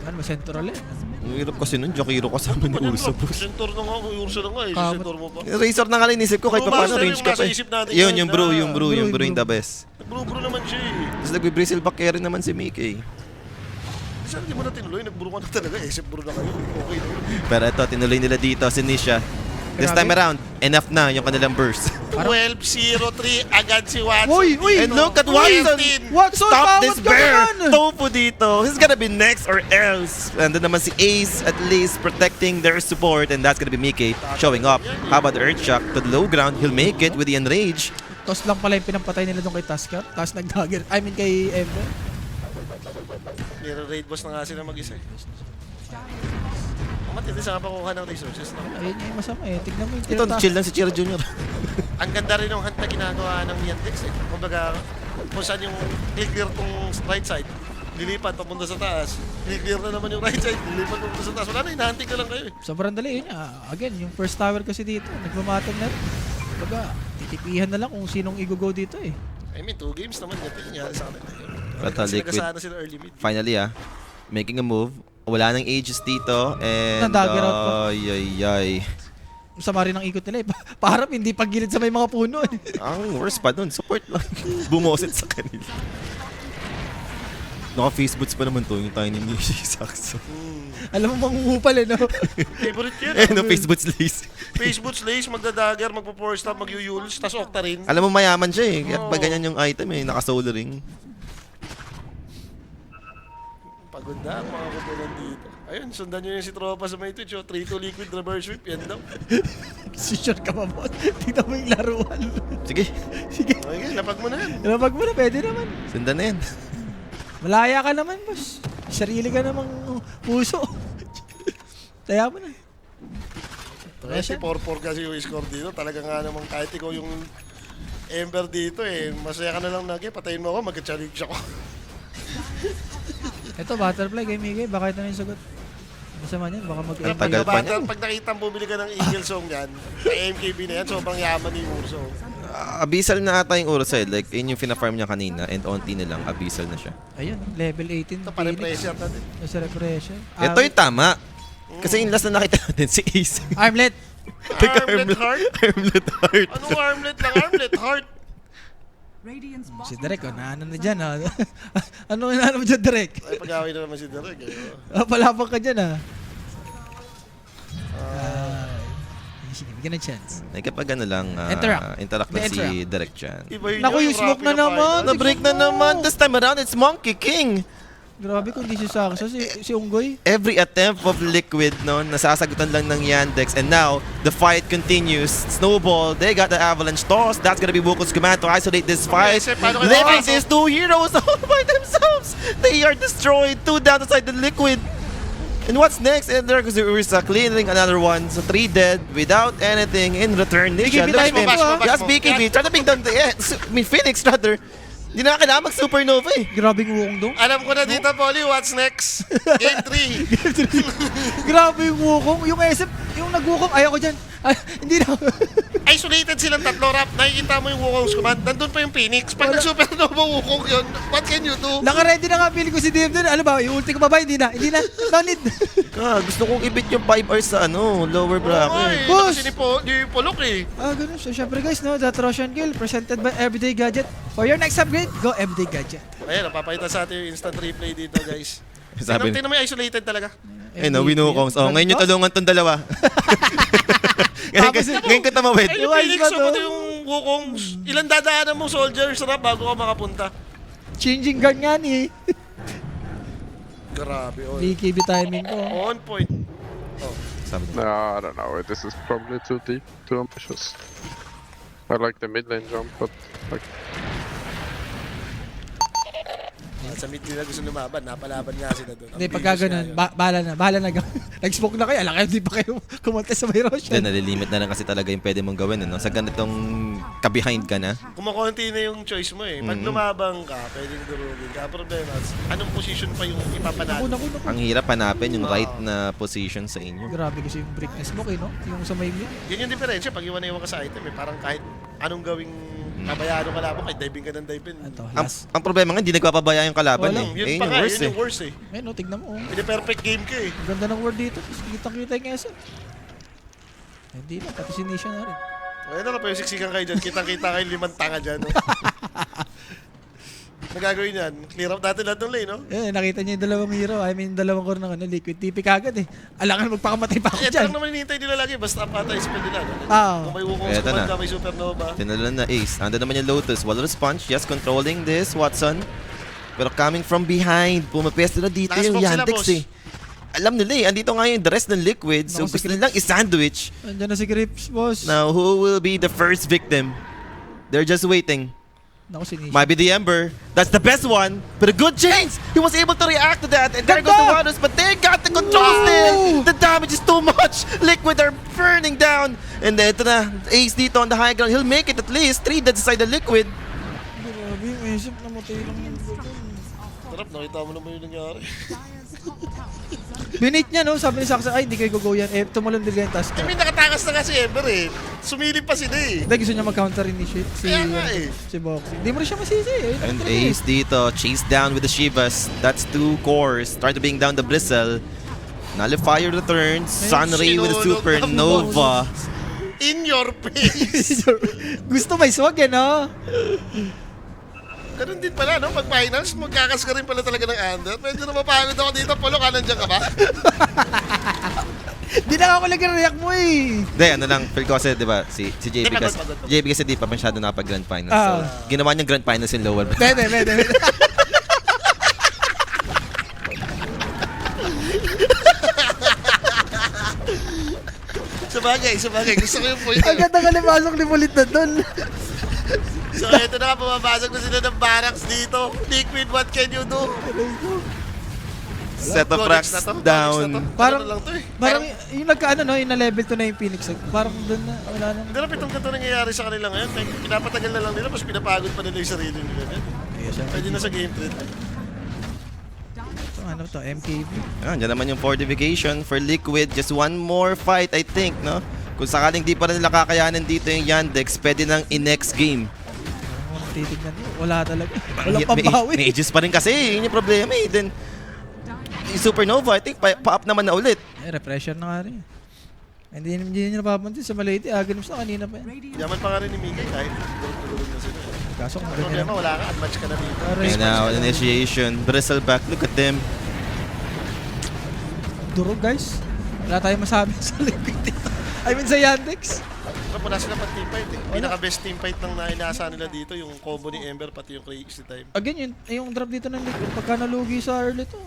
Ano, central eh. Ang hirap kasi nun, Jakiro kasama ni Ursa, boss. Sentor na nga, Ursa na nga eh. Kamot. Sentor mo pa. Razor na nga lang, inisip ko kahit Oo, pa paano master, range yung ka nasa pa. isip natin Yun, yun yung brew, na- yung brew, yung brew yung the best. Bro na man siya eh. Tapos nag-Brazil back carry naman si Mickey. Saan di mo na tinuloy? Nagburo ka na talaga eh. Except bro na kayo. Okay na yun. Pero ito, tinuloy nila dito si Nisha. This time around, enough na yung kanilang burst. 12-0-3 agad si Watson. Uy, uy! And look at Watson! 15. Watson, Stop bawat this ka bear! naman! Tofu dito! He's gonna be next or else! And then naman si Ace at least protecting their support, and that's gonna be Mickey showing up. How about the Earthshock to the low ground? He'll make it with the Enrage. Toss lang pala yung pinampatay nila doon kay Tusker. Tapos nag-dagger. I mean kay Ember. Nire-raid boss na nga sila mag-isa eh. Matindi sa kapakuha ng resources. No? Ayun yung masama eh. Tignan mo yung Ito, chill lang si Chira Jr. Ang ganda rin ng hunt na ginagawa ng Yandex eh. Kumbaga, kung saan yung clear tong right side, lilipat papunta sa taas. Clear na naman yung right side, lilipat papunta sa taas. Wala na, hinahanting ka lang kayo eh. Sobrang dali yun. Again, yung first tower kasi dito, nagmamatong na rin. Baga, titipihan na lang kung sinong i-go dito eh. I mean, 2 games naman ganito yung nangyari sa kanila. But, Liquid, Sinagasana sila early mid. finally making a move. Wala nang ages dito, and Na-dagger out pa. ay. Masama rin ang ikot nila eh. Parang hindi pagilid sa may mga puno eh. Ang worst pa dun, support lang. Bumosit sa kanila. Naka-face boots pa naman to, yung tiny Nishi Saxo. Alam mo, mangungupal eh, no? Favorite yun. Eh, no, face boots lace. Facebook slays, magda-dagger, magpo-4 stop, mag-yules, tas Octarine. Alam mo, mayaman siya eh. Kaya Oo. ba ganyan yung item eh, naka-soldering. Pagod na ang mga kutulan dito. Ayun, sundan nyo yung si Tropa sa may Twitch. 3-2 liquid reverse sweep. Yan daw. Si sure ka ba, boss? Tignan mo yung laruan. Sige, Sige. Okay, lapag mo na yan. Lapag mo na, pwede naman. sundan na yan. Malaya ka naman, boss. Sarili ka namang puso. Taya mo na. 24-4 kasi yung score dito. Talaga nga naman kahit ikaw yung Ember dito eh. Masaya ka na lang naging. Patayin mo ako, mag-challenge ako. Ito, butterfly kay Miguel. Baka ito na yung sagot. Masama niyan, baka mag Ang tagal pa niyan. Pag nakita mo bumili ka ng Eagle Song yan, may MKB na yan, sobrang yaman ni Urso. Abyssal na ata yung Ursa eh. Like, yun yung fina-farm niya kanina, and onti na lang, abyssal na siya. Ayun, level 18. Ito pa rin pressure natin. Sa repression. Ito yung tama. Kasi yung last na nakita natin, si Ace. Armlet. Armlet heart? Armlet heart. Anong armlet lang? Armlet heart? Si Derek, naano na dyan, ha? Ano inaano mo dyan, Derek? Ay, pag-away na naman si Derek. Palapag ka dyan, ha? Sige, bigyan ng chance. Kapag ano lang, Interact. lang si Interact. Derek Chan. Iba yun Naku, yung smoke na naman. Na-break na naman. This time around, it's Monkey King. Grabe kung di si Saksa, si Unggoy. Every attempt of Liquid, no, nasasagutan lang ng Yandex. And now, the fight continues. Snowball, they got the Avalanche toss. That's gonna be Wuko's command to isolate this fight. Okay, paano kayo Leaving nakapasok? these two heroes all by themselves. They are destroyed. 2 down inside the Liquid. And what's next? And there goes Ursa cleaning another one. So 3 dead without anything in return. BKB Nisha, timing look, mo, ah. yes, BKB. Try to bring down the... Phoenix rather. Hindi na kailangan mag-supernova eh. Grabing wukong doon. Alam ko na dito, Polly, what's next? Game 3. Grabe yung wukong. Yung SF, yung nagwukong, ayaw ko dyan. Ay, hindi na. Isolated silang tatlo, Rap. Nakikita mo yung Wukong's command. Nandun pa yung Phoenix. Pag nag-supernova Wukong yun, what can you do? Naka-ready na nga, feeling ko si DM doon. Ano ba, yung ulti ko ba ba? Hindi na. Hindi na. No need. Gusto kong ibit yung 5 hours sa lower bracket. Boss! Kasi ni Polok eh. Ganun. So, syempre guys, no, that Russian Kill presented by Everyday Gadget. For your next upgrade, go Everyday Gadget. Ayan, napapakita sa atin yung instant replay dito, guys. Sabi- Tingnan mo yung isolated talaga. Winukongs. Oh, ngayon yung tulungan tong dalawa. ngayon ko tamawid. Ay, yung Phoenix, so pati yung Wukong. Ilan dadaanan mo soldiers, Rap, bago ka makapunta. Changing guard nga ni. Grabe, oh. BKB timing ko. On point. Sabi niya. No, I don't know. This is probably too deep, too ambitious. I like the mid lane jump, but like Sa mid nila gusto lumaban, napalaban nga sila doon. Hindi, pagka ganun, bahala na. Nag-smoke na kayo, alam kayo, hindi pa kayo kumontes sa may Russian. Then, nalilimit na lang kasi talaga yung pwede mong gawin. Sa ganitong ka-behind ka na. Kumukonti na yung choice mo eh. Pag lumabang ka, pwedeng durugin ka. Problema, anong position pa yung ipapanalo? Naku. Ang hirap hanapin yung right na position sa inyo. Grabe kasi yung break na smoke eh, no? Yung sa may mid. Yun yung diferensya pag iwan ka sa item eh. Parang kahit anong gawing kabayado ka labang, kahit diving ka ng diving. Ito, Ang, last. ang problema nga, hindi nagpapabaya yung kalaban Wala. eh. Yun Yun pa yung nga, worst yun yung eh. worst eh. Ayun, no, tignan mo. Oh. Pini-perfect game ka eh. Ang ganda ng word dito. Kitang-kita yung SF. Hindi na, pati si Nisha na rin. Ayun na lang pa yung siksikan kayo dyan. Kitang-kita kayo 5 tanga dyan. No? Nagagawin yan. Clear up natin lahat ng lane, no? Eh, nakita niya yung dalawang hero. I mean, dalawang core ng liquid. TP kagad eh. Alangan magpakamatay pa ako Ito dyan. lang naman hinihintay nila lagi. Basta apata spell nila. No? Ah. Kung may Wukong's Eto command na. ka, may supernova. Tinalan na Ace. Ando naman yung Lotus. Wall response. Just controlling this, Watson. Pero coming from behind. Pumapesto na dito yung Nakasmoke sila, Yandex boss. eh. Alam nila eh. Andito nga yung the rest ng Liquid. So Naku, si gusto nilang i-sandwich. Andiyan na si Grips, boss. Now, who will be the first victim? They're just waiting. Naku, si Nisha. Might be the Ember. That's the best one. But a good chance. He was able to react to that. And there goes the Waters. But they got the control still. The damage is too much. Liquid are burning down. And ito na. Ace dito on the high ground. He'll make it at least. 3 dead inside the Liquid. Grabe, yung isip na matay lang yung Sarap, nakita mo naman yung nangyari. Binate niya, no? Sabi ni Saksa, ay, hindi kayo go yan. Eh, tumalon din yung task. I mean, nakatakas na nga si Ember eh. Sumilip pa sila eh. Hindi, gusto niya mag-counter initiate si, Kaya nga eh. si Boxy. Hindi mo rin siya masisi eh. And Ace dito. Chased down with the Shivas. That's 2 cores. Trying to bring down the Bristle. Nullifier returns. Sunray with a sinulog Supernova. In your face. Gusto may swag eh, no? Ganun din pala, no? Pag finals, magkakas ka rin pala talaga ng under. Medyo na mapagod ako dito. Polo, ka nandiyan ka ba? Di na ako nag-react mo eh. Hindi, ano lang. Feel ko kasi, di ba, si JB Di, kasi, pagod. JB kasi di pa masyado nakapag-Grand Finals. So, ginawa niyang Grand Finals in lower bracket. Pwede. Sabagay. Gusto ko yung point. Ang ganda ka limasok ni Mulit na doon. So, ito na nga, pumapasok na sila ng barracks dito. Liquid, what can you do? Set of Codex racks na to, down. Codex na to. Parang, Ano lang to eh. parang yung nagka-ano, no? Yung na-level 2 na yung Phoenix. Parang doon na, wala nang... Hindi na pitong ganito nangyayari sa kanila ngayon. Pinapatagal na lang nila, mas pinapagod pa nila yung sarili nila. Pwede na sa game trade. So, ano to, MKB. Diyan naman yung fortification for Liquid. Just one more fight, I think, no? Kung sakaling di pa rin nila kakayanan dito yung Yandex, pwede nang in-next game. Kung titignan nyo, wala talaga. Walang pambawi. May ages pa rin kasi, yun yung problema eh. Then, yung Supernova, I think, pa-up naman na ulit. Eh, repressure na nga rin. Hindi nyo napapansin sa Malate. Ganun sa kanina pa yan. Yaman pa nga rin ni Migay kahit durog na sila. Kaso kung Ang problema, wala ka. Unmatch ka na dito. And now, initiation. Bristle back. Look at them. Durog, guys. Wala tayong masabi sa Liquid dito. I mean, sa Yandex. Pero wala sila pang teamfight eh. Pinaka-best teamfight ng nainasa nila dito, yung combo ni Ember pati yung crazy time. Again, yung drop dito ng Liquid, pagka nalugi sa early to.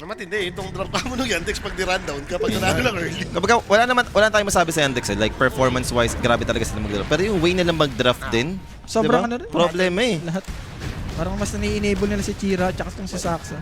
Matindi eh. Itong drop ka mo ng Yandex pag di-rundown ka, pag nanalo lang early. Kapag wala tayong masabi sa Yandex eh. Like, performance-wise, grabe talaga sila mag-draft. Pero yung way nilang mag-draft din, Sobrang diba? ano rin. Problema eh. Lahat. Parang mas nai-enable nila si Chira at saka itong si Saksa.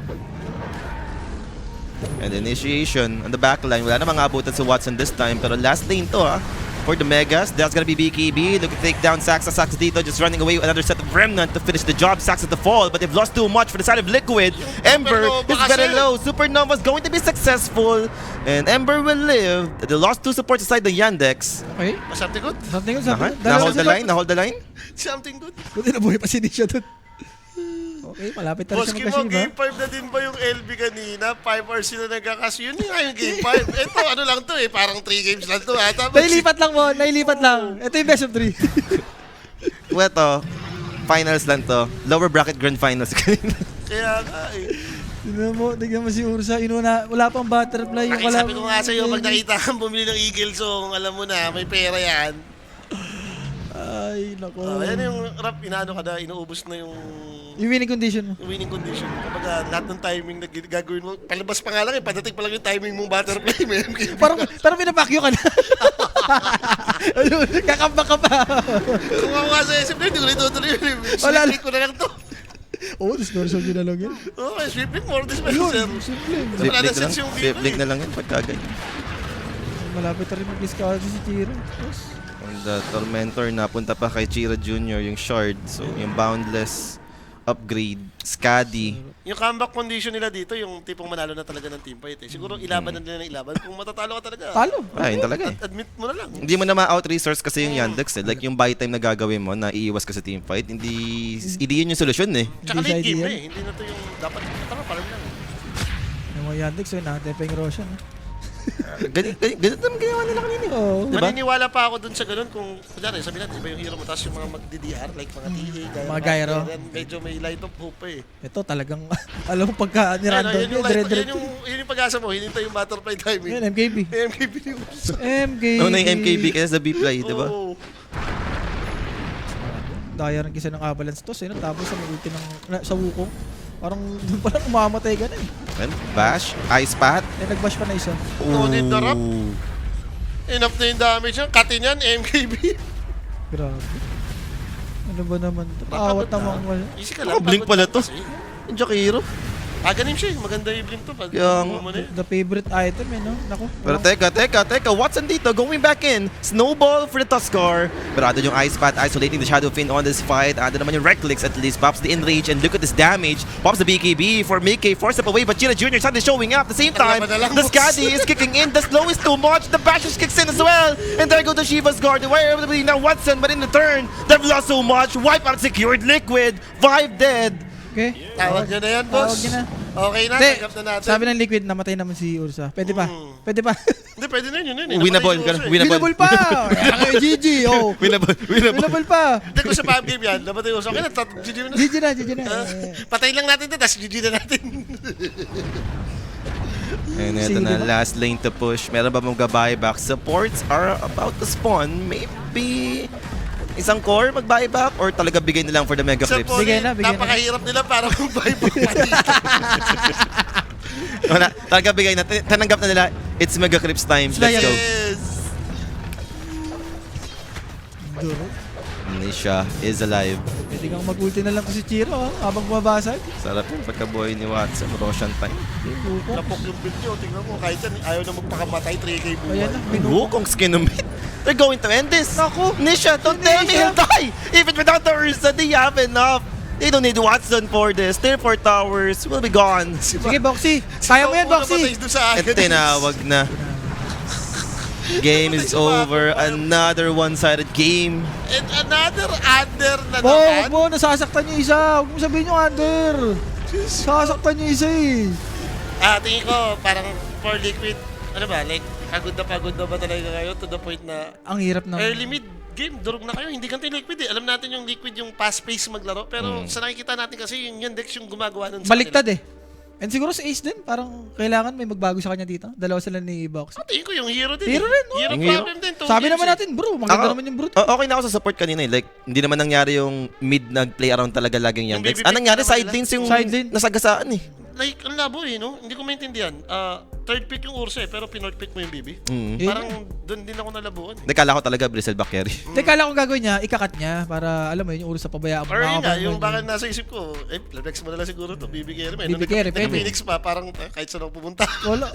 And initiation on the backline. Wala namang abutan si Watson this time. Pero last lane to for the Megas. That's gonna be BKB. Look to take down Saxa. Saxa dito just running away with another set of Remnant to finish the job. Saxa to fall, but they've lost too much for the side of Liquid. Ember Supernova is very kasi. low. Supernova's going to be successful. And Ember will live. They lost 2 supports aside the Yandex. Okay. Something good? Something good, something good. Na-hold the line, na-hold the line. Something good. Buti nabuhay pa si Nisha doon. Okay, malapit na rin Boss siya Kim, magka-shield, game 5 na din ba yung LB kanina? 5 hours sila nagkakas. Yun nga yung game 5. Ito, ano lang to parang 3 games lang to Tapos, Nailipat lang mo, nailipat lang. Ito yung best of 3. Well, to, finals lang to. Lower bracket grand finals kanina. Kaya nga Tignan mo si Ursa, wala pang butterfly. Yung Sabi ko nga sa'yo, pag nakita kang bumili ng Eagle Song, alam mo na, may pera yan. Ay, nako. Yan yung rap, inaano ka na, inuubos na yung Yung winning condition mo. winning condition. Kapag lahat ng timing na gagawin mo, palabas pa nga lang padating pa lang yung timing mong butterfly, may MKB. Parang pinapakyo ka na. Ayun, kakamba ka pa. Kung ako nga sa SM, hindi ko na itutuloy yun. Wala Sweep ko na lang to. Oo, distortion yun na lang yan. Okay, sweep more dispenser. Ayun, simple. Wala na Flip sense yung Flip game. na lang yun pagkaganyan. Malapit na rin mag-discard si Chiro. And the Tormentor napunta pa kay Chira Jr. yung Shard. So yung Boundless upgrade, Scadi. Yung comeback condition nila dito, yung tipong manalo na talaga ng team fight Siguro ilaban na nila ng ilaban. Kung matatalo ka talaga, Talo. Ayun talaga admit mo na lang. Hindi mo na ma-out-resource kasi yung Yandex Like yung buy time na gagawin mo na iiwas ka sa team fight, hindi yun yung solusyon Tsaka Hindi late siya game ideal. Hindi na to yung dapat. Tama, parang lang. Yung mga Yandex, yun, nakatay pa yung Roshan. Ganito naman ginawa nila kanina. Oo. Diba? Maniniwala pa ako dun sa ganun kung, kunyari, sabi natin, iba yung hero mo, tapos yung mga mag-DDR, like mga TA, Mga gyro. Medyo may light of hope Ito talagang, alam mo pagka nirandom Ayun, yung, yun, dire-dire. yun yung pag-asa mo, hinintay yung butterfly timing. Yan, MKB. May MKB ni Ursa. MKB. Una yung MKB kaysa sa B-Fly, diba? Oo. Daya rin kasi ng Avalanche to, tapos sa ulti sa Wukong. Parang doon pa lang umamatay ka na eh. Well, Bash, Ice Path. Nag-bash pa na isa. No need the rap. Enough na yung damage yan. Katin yan, MKB. Grabe. Ano ba naman to? Awat namang wala. Easy ka lang. Blink pagod pala lang to. kasi. Yung Jakiro. Ganim siya. Maganda yung blink to. Pag Yung- mo na The favorite item no? Naku. Pero teka, Watson dito, going back in. Snowball for the Tuskar. Pero ando yung Ice Path isolating the Shadow Fiend on this fight. Ando naman yung Recklix at least. Pops the Enrage and look at this damage. Pops the BKB for Mickey. 4 step away, but Chira Jr. suddenly showing up. At the same time, Ang laban na lang, the boss. Scadi is kicking in. The slow is too much. The Bashes kicks in as well. And there go the Shiva's Guard. Why are able to be now Watson, but in the turn, they've lost so much. Wipeout secured. Liquid. 5 dead. Okay. Tawag nyo na yan, boss. Tawag nyo na. Okay na, Hindi, tanggap na natin. sabi ng Liquid, namatay naman si Ursa. Pwede pa. Pwede pa. Hindi, pwede na yun. Winnable. Winnable pa! Okay, GG. Oh. Winnable. Winnable pa. Hindi ko sa 5 game yan. Nabatay ko sa akin. GG na. GG na. Patay lang natin ito, tapos GG na natin. And ito Sige, na, diba? last lane to push. Meron ba mong buyback? Supports are about to spawn. Maybe isang core mag-buyback or talaga bigay na lang for the Mega Sa Clips? poly, Bigay na. napakahirap nila para mag-buy back pa dito. Wala, talaga bigay na. Tananggap na nila, it's Mega Clips time. Let's go. Yes! Duro. Nisha is alive. Pwede kang mag-ulti na lang si Chiro habang bumabasag. Sarap yung pagkabuhay ni Watson. Roshan time. Wukong. Napok yung build nyo. Tingnan mo, kahit yan, ayaw na magpakamatay, 3k Ayan na. buwan. Minuko. Wukong skin of it. They're going to end this. Naku, Nisha, don't tell me he'll die. Even without the Ursa, they have enough. They don't need Watson for this. Their 4 towers will be gone. Sige, Boxy. Kaya mo yan, Boxy. At tinawag na. Game is over. Another one-sided game. And another under na Huwag naman. mo, nasasaktan yung isa. Huwag mo sabihin yung under. Sasaktan yung isa eh. Tingin ko, parang for Liquid, ano ba, like, pagod na ba talaga kayo to the point na Ang hirap ng... early mid game, durog na kayo. Hindi ganito yung Liquid eh. Alam natin yung Liquid yung fast pace maglaro. Pero sa nakikita natin kasi yung Yandex yung gumagawa nun sa Baliktad eh. And siguro sa Ace din, parang kailangan may magbago sa kanya dito. Dalawa sila ni Box. Tingin ko yung hero din. Hero rin, no? Hero Yung hero. problem din. Sabi naman natin, bro, maganda Ako- naman yung brute. Okay na ako sa support kanina eh. Like, hindi naman nangyari yung mid nag-play around talaga laging Yung Yandex. baby Anong nangyari? pick na Side naman lanes yung Side lane. nasagasaan eh. Like, ang labo eh, no? Hindi ko maintindihan. third pick yung Ursa pero pinorth pick mo yung BB. Mm. Parang doon din ako nalabuan. Nakala ko talaga Bristleback carry. Teka lang kung gagawin niya, ikakat niya para alam mo yun, yung Ursa pabayaan mo. Or yun nga, makakapag- yung bakit nasa isip ko, flex mo na lang siguro to, BB carry mo. BB carry, pwede. Nag-Phoenix pa, parang kahit saan ako pumunta. Wala.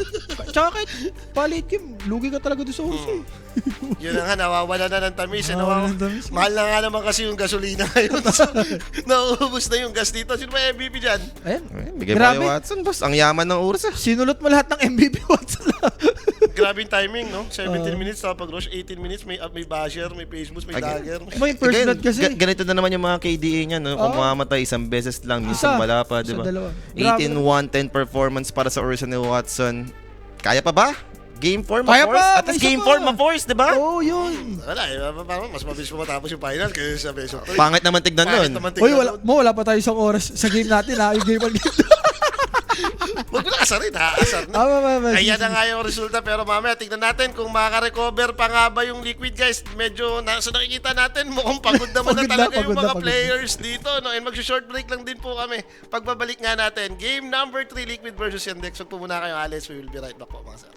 Tsaka kahit pa-late game, lugi ka talaga doon sa Ursa. Yun na nga, nawawala na ng tamis. Nawawala ng tamis. Mahal na nga naman kasi yung gasolina ngayon. So, nauubos na yung gas dito. Sino ba MVP dyan? Ayan. Bigay mo Grabe. kay Watson, boss. Ang yaman ng Ursa. Sinulot mo lahat ng MVP Watson lang. Grabe yung timing, no? 17 minutes tapos rush, 18 minutes, may basher, may face boost, may Again. dagger. May first Again, blood kasi. ganito na naman yung mga KDA niya, no? Kung Oo. mamamatay isang beses lang, Isa. minsan wala pa, di Isa, ba? dalawa. Grabe. 18-1-10 performance para sa Ursa ni Watson. Kaya pa ba? Game 4, Kaya ma-force? pa, At least may game isa pa. 4, ma-force, di ba? Oo, yun. Wala eh, parang mas mabilis pa matapos yung final kaysa sa best of 3. Pangit naman tignan nun. Uy, wala pa tayo isang oras sa game natin ha. Yung game on game. Huwag mo na kasarin, ha-asar na. Ayan na nga yung resulta, pero mamaya tignan natin kung makaka-recover pa nga ba yung Liquid, guys. Medyo, sa nakikita natin, mukhang pagod naman Pagod na na, talaga yung pagod na, mga pagod na. players dito. No? And mag-short break lang din po kami. Pagbabalik nga natin, game number 3, Liquid versus Yandex. Huwag po muna kayo, Alice. We will be right back po, mga sir.